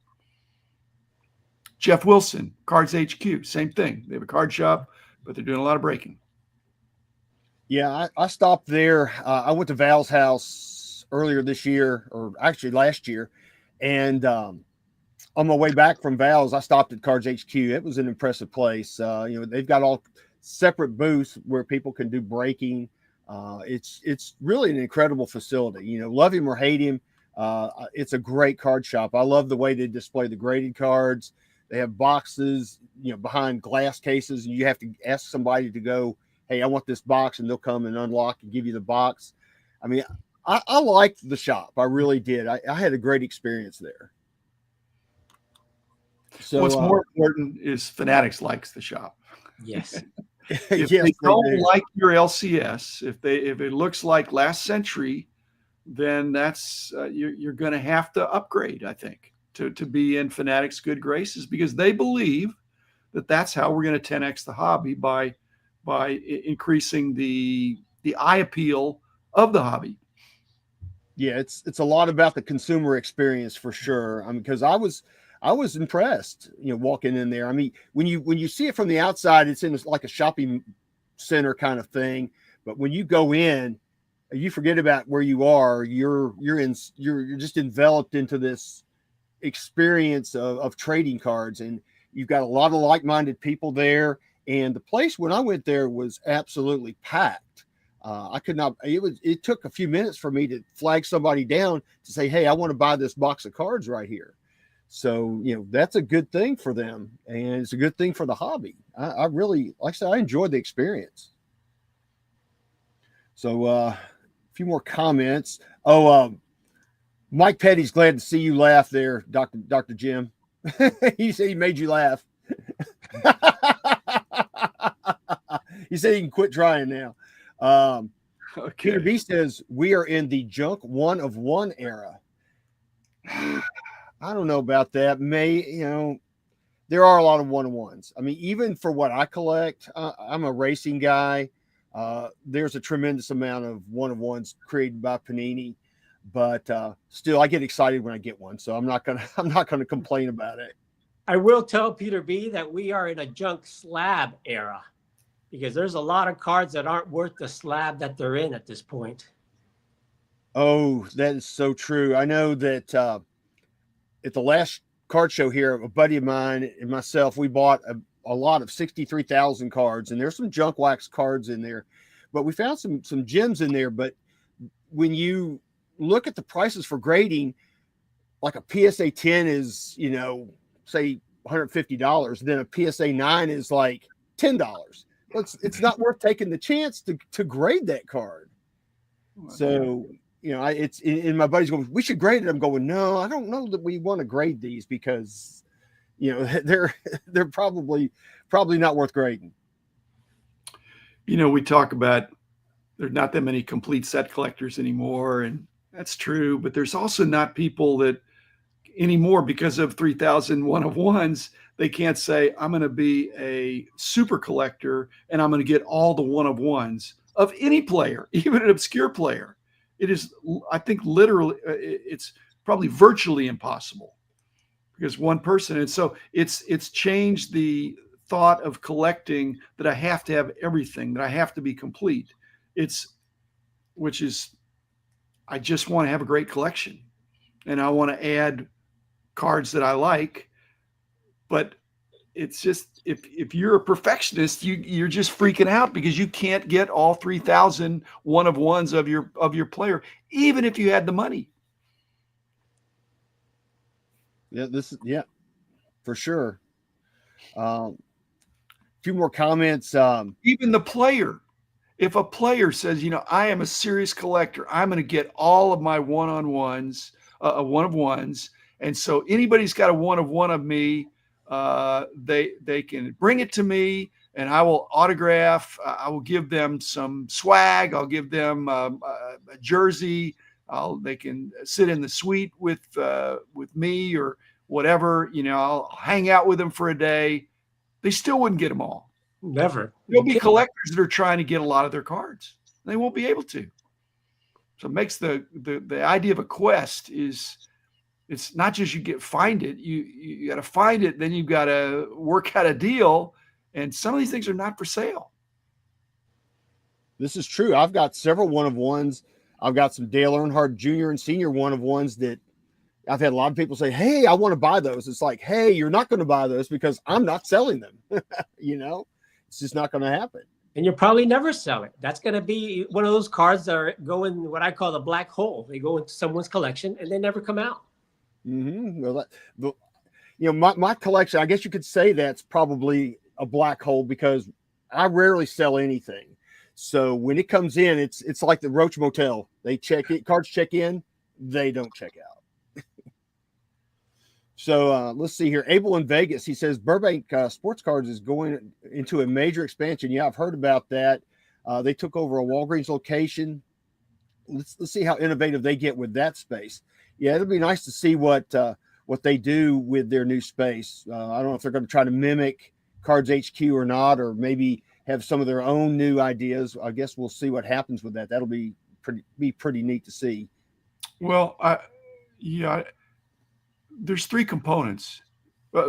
Jeff Wilson, Cards HQ, same thing. They have a card shop, but they're doing a lot of breaking. Yeah, I stopped there. I went to Val's house earlier this year, or actually last year, and on my way back from Val's, I stopped at Cards HQ. It was an impressive place. They've got all separate booths where people can do breaking. It's really an incredible facility. You know, love him or hate him, it's a great card shop. I love the way they display the graded cards. They have boxes, you know, behind glass cases, and you have to ask somebody to go, hey, I want this box, and they'll come and unlock and give you the box. I mean, I liked the shop. I really did. I had a great experience there. So what's more important is Fanatics likes the shop. Yes. If yes, they don't do. like your LCS, if it looks like last century, then that's you're going to have to upgrade, I think, to be in Fanatics' good graces, because they believe that that's how we're going to 10x the hobby by increasing the eye appeal of the hobby. Yeah, it's a lot about the consumer experience for sure. I mean, because I was impressed, you know, walking in there. I mean, when you see it from the outside, it's in like a shopping center kind of thing. But when you go in, you forget about where you are. You're just enveloped into this experience of trading cards, and you've got a lot of like-minded people there. And the place when I went there was absolutely packed. I could not. It took a few minutes for me to flag somebody down to say, "Hey, I want to buy this box of cards right here." So, you know, that's a good thing for them, and it's a good thing for the hobby. I really, like I said, I enjoyed the experience. So, a few more comments. Oh, Mike Petty's glad to see you laugh there, Dr. Jim. He said he made you laugh. He said he can quit trying now. Okay. Peter B says we are in the junk 1 of 1 era. I don't know about that. There are a lot of 1 of 1s. I mean, even for what I collect, I'm a racing guy. There's a tremendous amount of 1 of 1s created by Panini, but still, I get excited when I get one. So I'm not gonna complain about it. I will tell Peter B that we are in a junk slab era, because there's a lot of cards that aren't worth the slab that they're in at this point. Oh, that is so true. I know that at the last card show here, a buddy of mine and myself, we bought a lot of 63,000 cards, and there's some junk wax cards in there, but we found some gems in there. But when you look at the prices for grading, like a PSA 10 is, you know, say $150, then a PSA 9 is like $10. It's not worth taking the chance to grade that card. So, you know, it's in my buddy's going, we should grade it. I'm going, no, I don't know that we want to grade these, because, you know, they're probably not worth grading. You know, we talk about there's not that many complete set collectors anymore, and that's true, but there's also not people that anymore, because of 3,000 1 of 1s, they can't say, I'm going to be a super collector and I'm going to get all the 1 of 1s of any player, even an obscure player. It is, I think, literally, it's probably virtually impossible, because one person. And so it's changed the thought of collecting, that I have to have everything, that I have to be complete. Which is, I just want to have a great collection, and I want to add cards that I like. But it's just, if you're a perfectionist, you're just freaking out because you can't get all 3,000 1 of 1s of your player, even if you had the money. Yeah, for sure. A few more comments. Even the player, if a player says, you know, I am a serious collector, I'm going to get all of my 1 of 1s, and so anybody's got a 1 of 1 of me, they can bring it to me, and I will autograph. I will give them some swag. I'll give them a jersey. They can sit in the suite with me or whatever. You know, I'll hang out with them for a day. They still wouldn't get them all. Never. There'll be collectors that are trying to get a lot of their cards. They won't be able to. So it makes the idea of a quest is, it's not just find it. You got to find it, then you've got to work out a deal. And some of these things are not for sale. This is true. I've got several 1 of 1s. I've got some Dale Earnhardt Jr. and Senior 1 of 1s that I've had a lot of people say, hey, I want to buy those. It's like, hey, you're not going to buy those because I'm not selling them. You know, it's just not going to happen. and you'll probably never sell it. That's going to be one of those cards that are going what I call the black hole. They go into someone's collection and they never come out. Well, my collection, I guess you could say that's probably a black hole because I rarely sell anything. So when it comes in, it's like the Roach Motel. They check it, cards check in, they don't check out. So let's see here. Abel in Vegas, he says Burbank Sports Cards is going into a major expansion. Yeah, I've heard about that. They took over a Walgreens location. Let's see how innovative they get with that space. Yeah, it'll be nice to see what they do with their new space. I don't know if they're going to try to mimic Cards HQ or not, or maybe have some of their own new ideas. I guess we'll see what happens with that. That'll be pretty neat to see. Well, there's 3 components,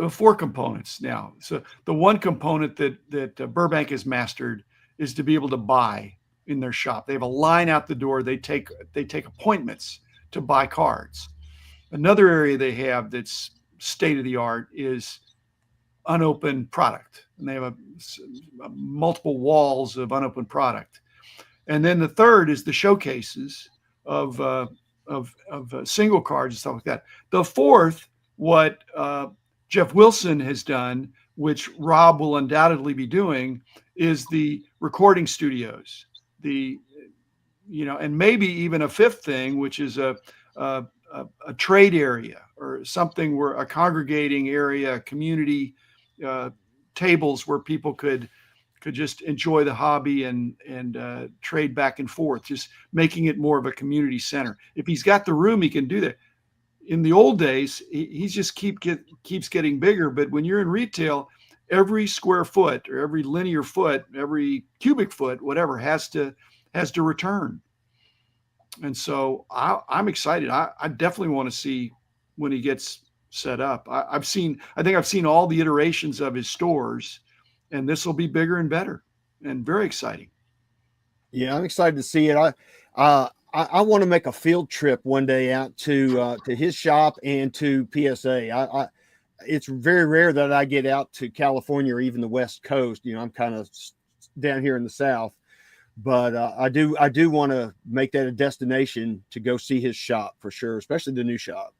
4 components now. So the one component that Burbank has mastered is to be able to buy in their shop. They have a line out the door. They take appointments to buy cards. Another area they have that's state of the art is unopened product, and they have multiple walls of unopened product. And then the third is the showcases of single cards and stuff like that. The fourth, what Jeff Wilson has done, which Rob will undoubtedly be doing, is the recording studios. And maybe even a fifth thing, which is a trade area or something where a congregating area, community tables where people could just enjoy the hobby and trade back and forth, just making it more of a community center. If he's got the room, he can do that. In the old days, he's just keeps getting bigger. But when you're in retail, every square foot or every linear foot, every cubic foot, whatever, has to return. And so I'm excited. I definitely want to see when he gets set up. I think I've seen all the iterations of his stores, and this will be bigger and better and very exciting. Yeah, I'm excited to see it. I want to make a field trip one day out to his shop and to PSA. It's very rare that I get out to California or even the West Coast. I'm kind of down here in the South, but I do want to make that a destination to go see his shop for sure, especially the new shop.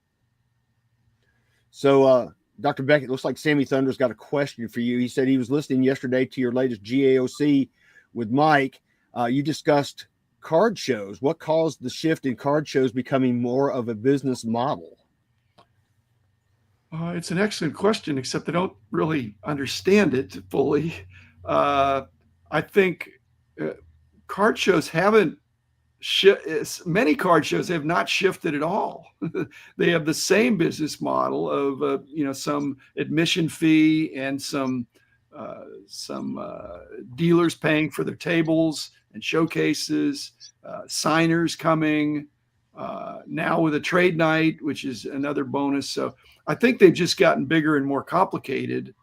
So, Dr. Beckett, looks like Sammy Thunder's got a question for you. He said he was listening yesterday to your latest GAOC with Mike. You discussed card shows. What caused the shift in card shows becoming more of a business model? It's an excellent question, except I don't really understand it fully. I think card shows haven't many card shows have not shifted at all. They have the same business model of some admission fee and some dealers paying for their tables and showcases, signers coming, now with a trade night, which is another bonus. So I think they've just gotten bigger and more complicated.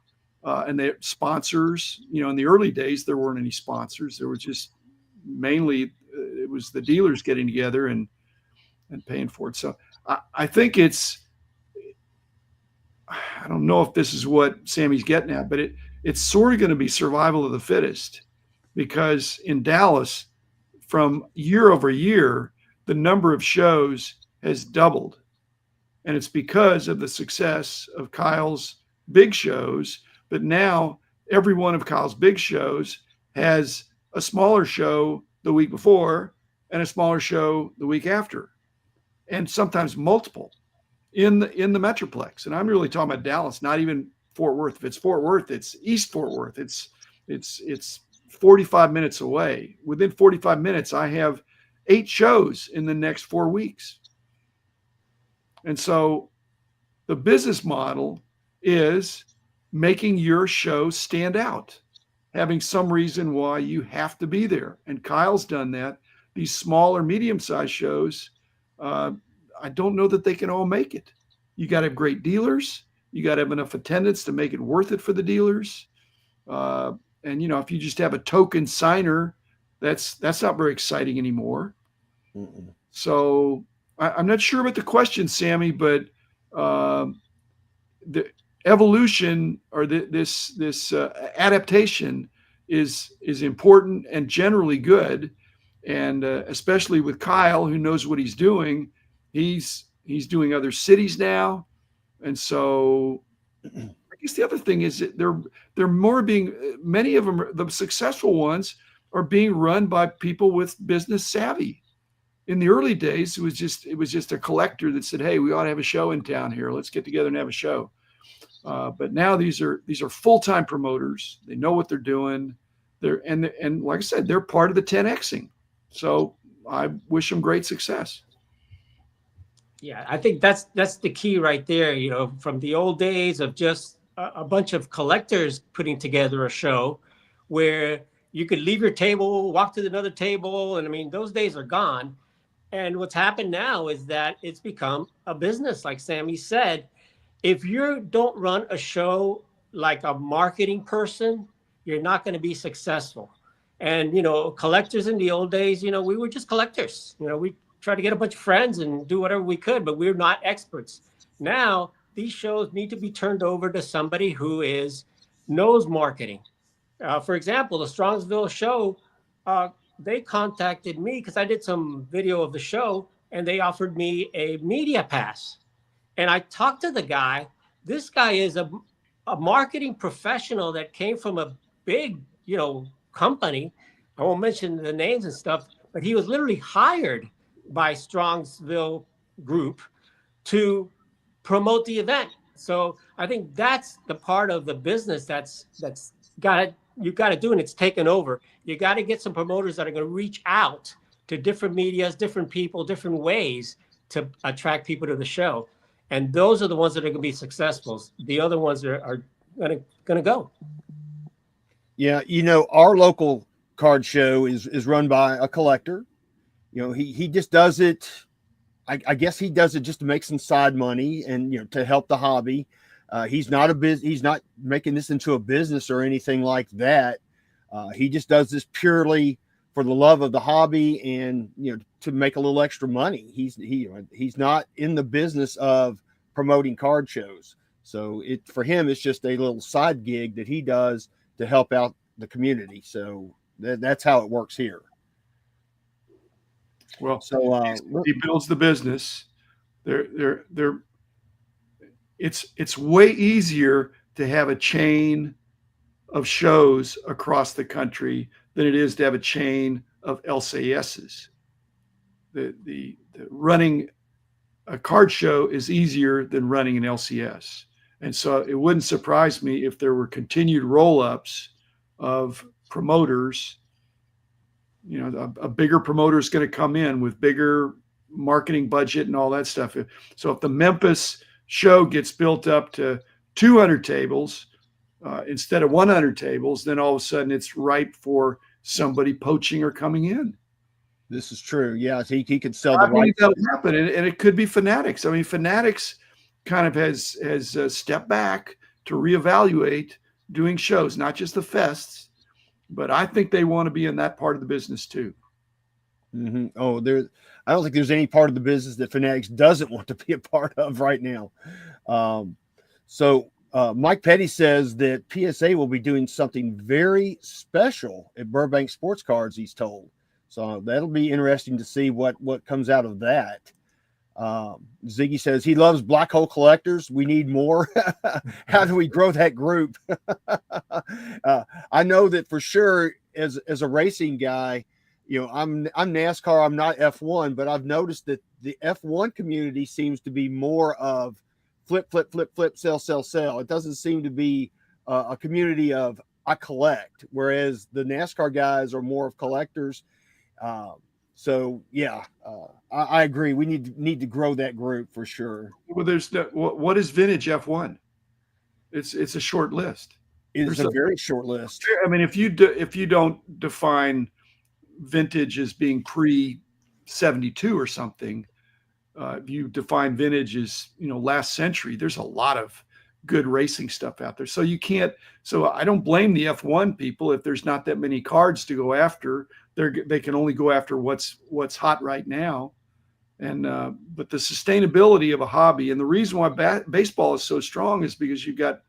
And they sponsors, in the early days, there weren't any sponsors. There were just mainly, it was the dealers getting together and paying for it. So I think I don't know if this is what Sammy's getting at, but it's sort of going to be survival of the fittest, because in Dallas, from year over year, the number of shows has doubled. And it's because of the success of Kyle's big shows. But now every one of Kyle's big shows has a smaller show the week before and a smaller show the week after, and sometimes multiple in the Metroplex. And I'm really talking about Dallas, not even Fort Worth. If it's Fort Worth, it's East Fort Worth. It's 45 minutes away. Within 45 minutes, I have 8 shows in the next 4 weeks. And so the business model is making your show stand out, having some reason why you have to be there. And Kyle's done that. These smaller, medium-sized shows, I don't know that they can all make it. You got to have great dealers. You got to have enough attendance to make it worth it for the dealers. And if you just have a token signer, that's not very exciting anymore. Mm-mm. So I'm not sure about the question, Sammy, but the evolution or this adaptation is important and generally good. And especially with Kyle, who knows what he's doing, he's doing other cities now. And so I guess the other thing is that they're more being, many of them, the successful ones, are being run by people with business savvy. In the early days, it was just a collector that said, "Hey, we ought to have a show in town here. Let's get together and have a show." But now these are full-time promoters. They know what they're doing. And like I said, they're part of the 10Xing. So I wish them great success. Yeah, I think that's the key right there. You know, from the old days of just a bunch of collectors putting together a show where you could leave your table, walk to another table, and I mean, those days are gone. And what's happened now is that it's become a business, like Sammy said. If you don't run a show like a marketing person, you're not going to be successful. And, you know, collectors in the old days, you know, we were just collectors. You know, we try to get a bunch of friends and do whatever we could, but we're not experts. Now, these shows need to be turned over to somebody who knows marketing. For example, the Strongsville show, they contacted me because I did some video of the show, and they offered me a media pass. And I talked to the guy. This guy is a marketing professional that came from a big, you know, company. I won't mention the names and stuff, but he was literally hired by Strongsville Group to promote the event. So I think that's the part of the business that's you got to do, and it's taken over. You got to get some promoters that are going to reach out to different medias, different people, different ways to attract people to the show. And those are the ones that are going to be successful. The other ones are going to go. Yeah, you know, our local card show is run by a collector. You know, he just does it. I guess he does it just to make some side money and, you know, to help the hobby. He's not making this into a business or anything like that. He just does this purely for the love of the hobby and, you know, to make a little extra money. He's not in the business of promoting card shows. So for him, it's just a little side gig that he does to help out the community. So that's how it works here. Well, so he builds the business. It's way easier to have a chain of shows across the country than it is to have a chain of LCSs. The running a card show is easier than running an LCS. And so it wouldn't surprise me if there were continued roll-ups of promoters. You know, a bigger promoter is going to come in with bigger marketing budget and all that stuff. So if the Memphis show gets built up to 200 tables instead of 100 tables, then all of a sudden it's ripe for somebody poaching or coming in. This is true. Yeah, he could sell the the right. That'll happen, and it could be Fanatics. I mean, Fanatics kind of has stepped back to reevaluate doing shows, not just the fests, but I think they want to be in that part of the business too. Mm-hmm. Oh, I don't think there's any part of the business that Fanatics doesn't want to be a part of right now. So Mike Petty says that PSA will be doing something very special at Burbank Sports Cards, he's told. So that'll be interesting to see what comes out of that. Ziggy says he loves black hole collectors. We need more. How do we grow that group? I know that for sure as a racing guy, you know, I'm NASCAR, I'm not F1, but I've noticed that the F1 community seems to be more of flip, sell. It doesn't seem to be a community of I collect, whereas the NASCAR guys are more of collectors. So yeah, I agree. We need to grow that group for sure. Well, what is vintage F1? It's a short list. It's a very short list. I mean, if you don't define vintage as being pre-72 or something, if you define vintage as, you know, last century, there's a lot of good racing stuff out there. So I don't blame the F1 people if there's not that many cards to go after. They can only go after what's hot right now. And but the sustainability of a hobby, and the reason why baseball is so strong is because you've got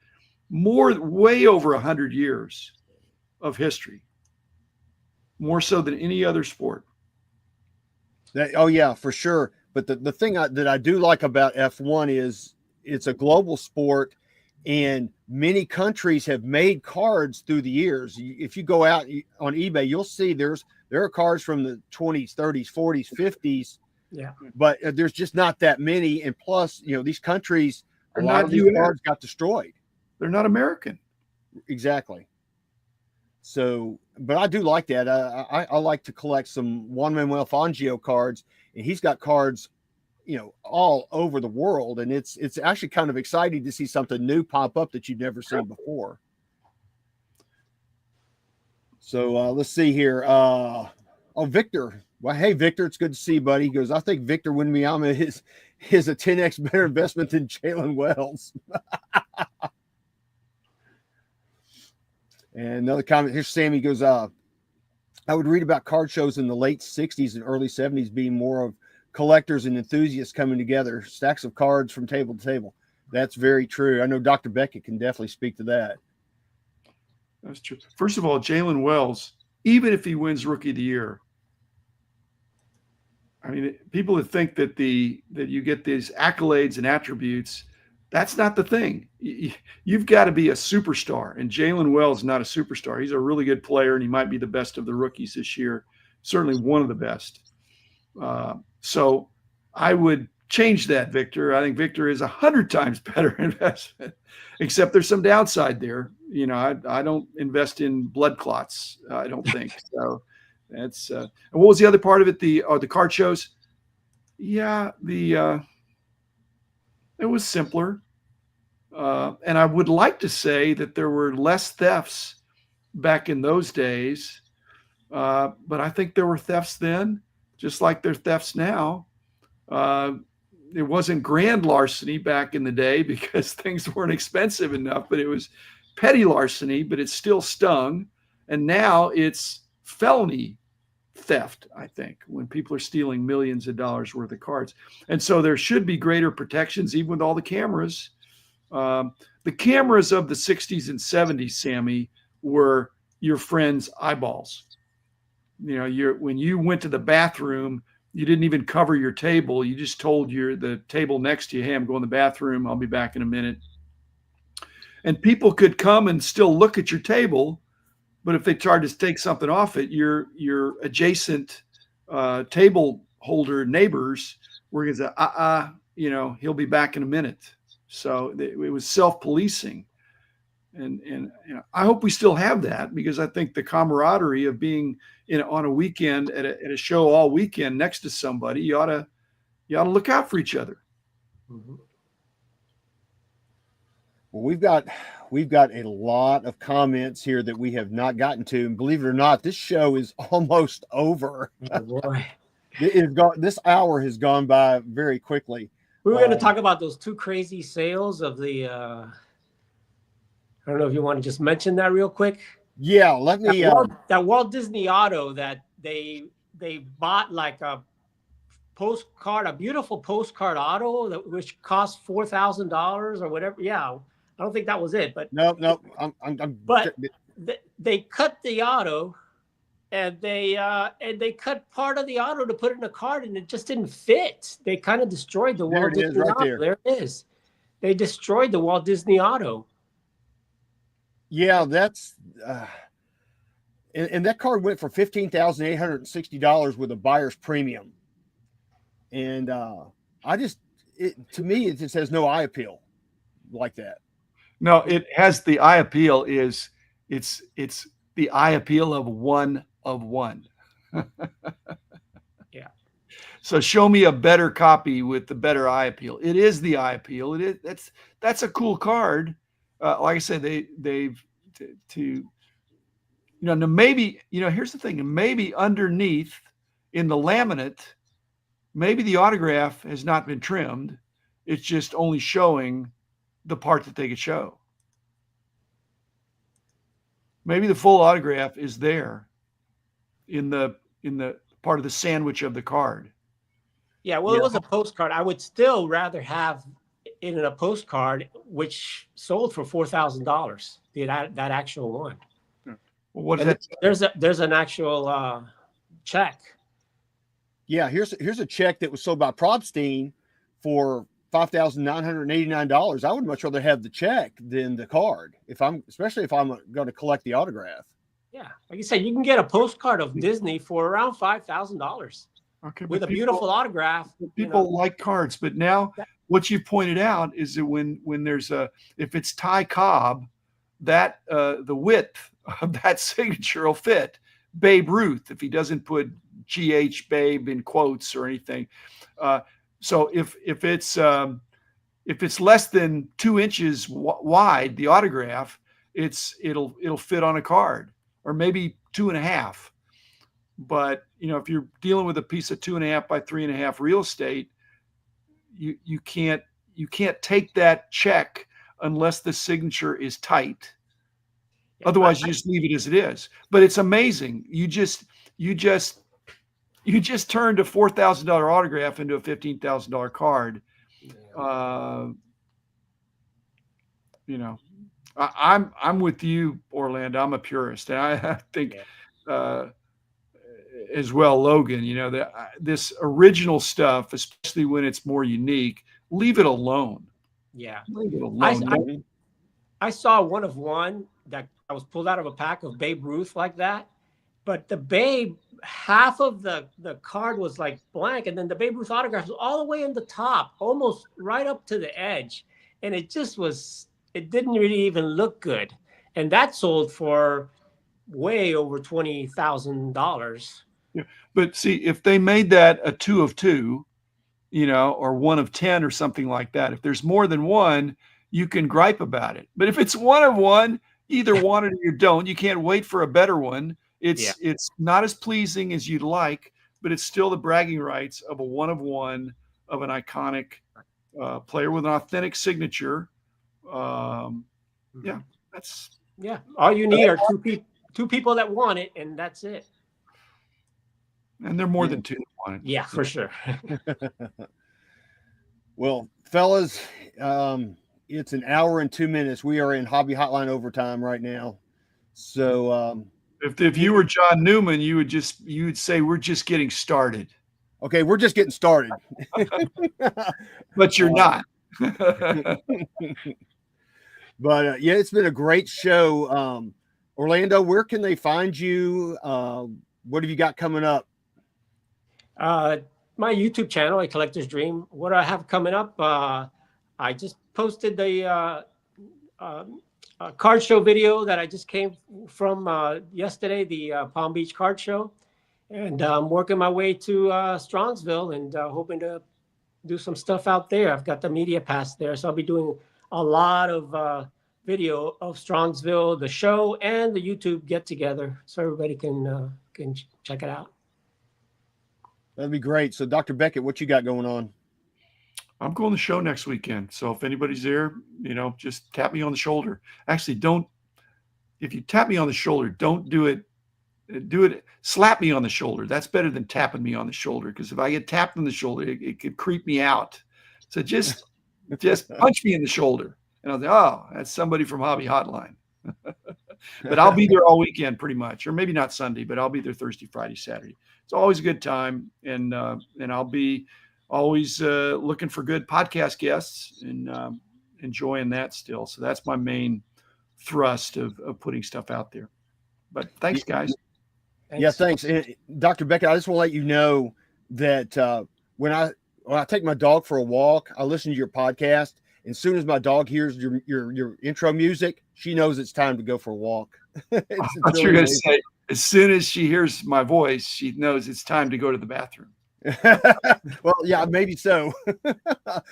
way over 100 years of history, more so than any other sport. Oh yeah, for sure. But the thing that I do like about F1 is it's a global sport, and many countries have made cards through the years. If you go out on eBay, you'll see there are cars from the 20s, 30s, 40s, 50s. Yeah. But there's just not that many. And plus, these countries, They're a lot not of these US. cards got destroyed. They're not American. Exactly. So, but I do like that. I like to collect some Juan Manuel Fangio cards, and he's got cards, all over the world, and it's actually kind of exciting to see something new pop up that you've never seen before. So let's see here. Victor. Well, hey Victor, it's good to see you, buddy. He goes, I think Victor Wembanyama is a 10x better investment than Jalen Wells. And another comment here, Sammy goes, I would read about card shows in the late 60s and early 70s being more of collectors and enthusiasts coming together, stacks of cards from table to table. That's very true. I know Dr. Beckett can definitely speak to that. That's true. First of all, Jalen Wells, even if he wins Rookie of the Year, I mean, people that think that you get these accolades and attributes, that's not the thing. You've got to be a superstar, and Jalen Wells is not a superstar. He's a really good player, and he might be the best of the rookies this year, certainly one of the best. So I would change that, Victor. I think Victor is 100 times better investment, except there's some downside there. I don't invest in blood clots. I don't think so. That's and what was the other part of it? The card shows. Yeah, it was simpler. And I would like to say that there were less thefts back in those days. But I think there were thefts then, just like there's thefts now. It wasn't grand larceny back in the day because things weren't expensive enough, but it was petty larceny, but it still stung. And now it's felony theft, I think, when people are stealing millions of dollars worth of cards. And so there should be greater protections, even with all the cameras. The cameras of the 60s and 70s, Sammy, were your friend's eyeballs. When you went to the bathroom, you didn't even cover your table. You just told the table next to you, hey, I'm going to the bathroom. I'll be back in a minute. And people could come and still look at your table, but if they tried to take something off it, your adjacent table holder neighbors were going to say, he'll be back in a minute. So it was self-policing. And I hope we still have that, because I think the camaraderie of being on a weekend at a show all weekend next to somebody, you ought to look out for each other. Mm-hmm. Well, we've got a lot of comments here that we have not gotten to, and believe it or not, this show is almost over. Oh, boy. This hour has gone by very quickly. We were going to talk about those two crazy sales of the. I don't know if you want to just mention that real quick. Yeah, let me. That Walt Disney Auto that they bought like a beautiful postcard auto which cost $4,000 or whatever. Yeah, I don't think that was it, but no. But they cut the auto, and they cut part of the auto to put in a card, and it just didn't fit. They kind of destroyed the Walt Disney Auto. There it is. They destroyed the Walt Disney Auto. Yeah, that's and that card went for $15,860 with a buyer's premium. And to me, it just has no eye appeal like that. No, it has the eye appeal. It's the eye appeal of one of one. Yeah. So show me a better copy with the better eye appeal. It is the eye appeal. It is. That's a cool card. Like I said, maybe, here's the thing. Maybe underneath in the laminate, maybe the autograph has not been trimmed. It's just only showing the part that they could show. Maybe the full autograph is there in the part of the sandwich of the card. Yeah, well, It was a postcard. I would still rather have it in a postcard, which sold for $4,000. That actual one. Well, what is And that? there's an actual check. Yeah, here's a check that was sold by Probstein for $5,989. I would much rather have the check than the card especially if I'm going to collect the autograph. Yeah, like you said, you can get a postcard of Disney for around $5,000 Okay, with but a beautiful autograph. people like cards, but now what you pointed out is that when there's if it's Ty Cobb, that the width of that signature will fit Babe Ruth if he doesn't put GH Babe in quotes or anything. So if it's less than 2 inches wide, the autograph, it'll fit on a card, or maybe 2.5. But if you're dealing with a piece of 2.5 by 3.5 real estate, you can't take that check unless the signature is tight. Yeah, otherwise, you just leave it as it is. But it's amazing. You just turned a $4,000 autograph into a $15,000 card. I'm with you, Orlando. I'm a purist, and I think. As well, Logan, this original stuff, especially when it's more unique, leave it alone. Yeah. Leave it alone. I saw one of one that was pulled out of a pack of Babe Ruth like that, but the Babe, half of the card was like blank, and then the Babe Ruth autograph was all the way in the top, almost right up to the edge, and it didn't really even look good, and that sold for way over $20,000. Yeah. But see, if they made that a 2 of 2, or 1 of 10 or something like that, if there's more than one, you can gripe about it. But if it's 1 of 1, either want it or you don't. You can't wait for a better one. It's not as pleasing as you'd like, but it's still the bragging rights of a 1 of 1 of an iconic player with an authentic signature. All you need are two people that want it, and that's it. And they're more than 2 that want it. Yeah, for sure. Well, fellas, it's an hour and 2 minutes. We are in Hobby Hotline overtime right now. So if you were John Newman, you would say we're just getting started. Okay, we're just getting started. But you're not. But it's been a great show. Orlando, where can they find you? What have you got coming up? My YouTube channel, A Collector's Dream. What I have coming up, I just posted the card show video that I just came from yesterday, the Palm Beach card show. And I'm working my way to Strongsville and hoping to do some stuff out there. I've got the media pass there, so I'll be doing a lot of video of Strongsville, the show, and the YouTube get together, so everybody can check it out. That'd be great. So, Dr. Beckett, what you got going on? I'm going to the show next weekend. So if anybody's there, just tap me on the shoulder. Actually, if you tap me on the shoulder, don't do it. Slap me on the shoulder. That's better than tapping me on the shoulder. Because if I get tapped on the shoulder, it could creep me out. So just punch me in the shoulder. And I'll say, oh, that's somebody from Hobby Hotline. But I'll be there all weekend pretty much, or maybe not Sunday, but I'll be there Thursday, Friday, Saturday. It's always a good time. And I'll be always looking for good podcast guests and enjoying that still. So that's my main thrust of putting stuff out there. But thanks, guys. Yeah, thanks. And Dr. Beckett, I just want to let you know that when I take my dog for a walk, I listen to your podcast. And as soon as my dog hears your intro music, she knows it's time to go for a walk. I thought you were going to say, as soon as she hears my voice, she knows it's time to go to the bathroom. Well, yeah, maybe so.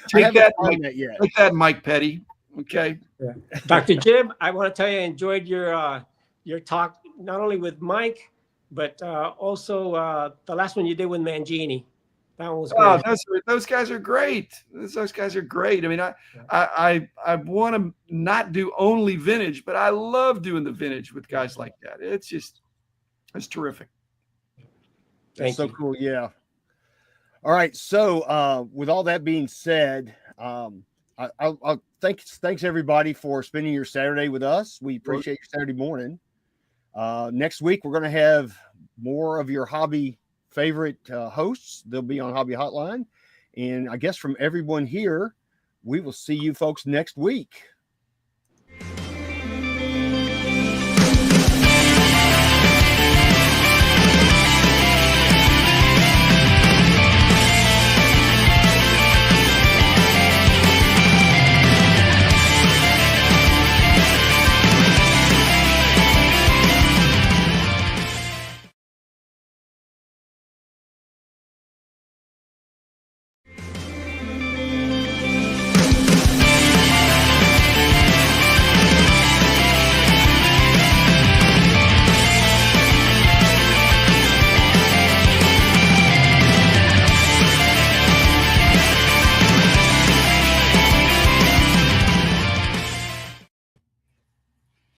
Take that, Mike Petty. Okay. Yeah. Dr. Jim, I want to tell you, I enjoyed your talk, not only with Mike, but also the last one you did with Mangini. That one was great. Oh, those guys are great. Those guys are great. I mean, I want to not do only vintage, but I love doing the vintage with guys like that. It's terrific. That's so cool. Yeah. All right. So with all that being said, thanks everybody for spending your Saturday with us. We appreciate your Saturday morning. Next week, we're going to have more of your hobby favorite hosts. They'll be on Hobby Hotline. And I guess from everyone here, we will see you folks next week.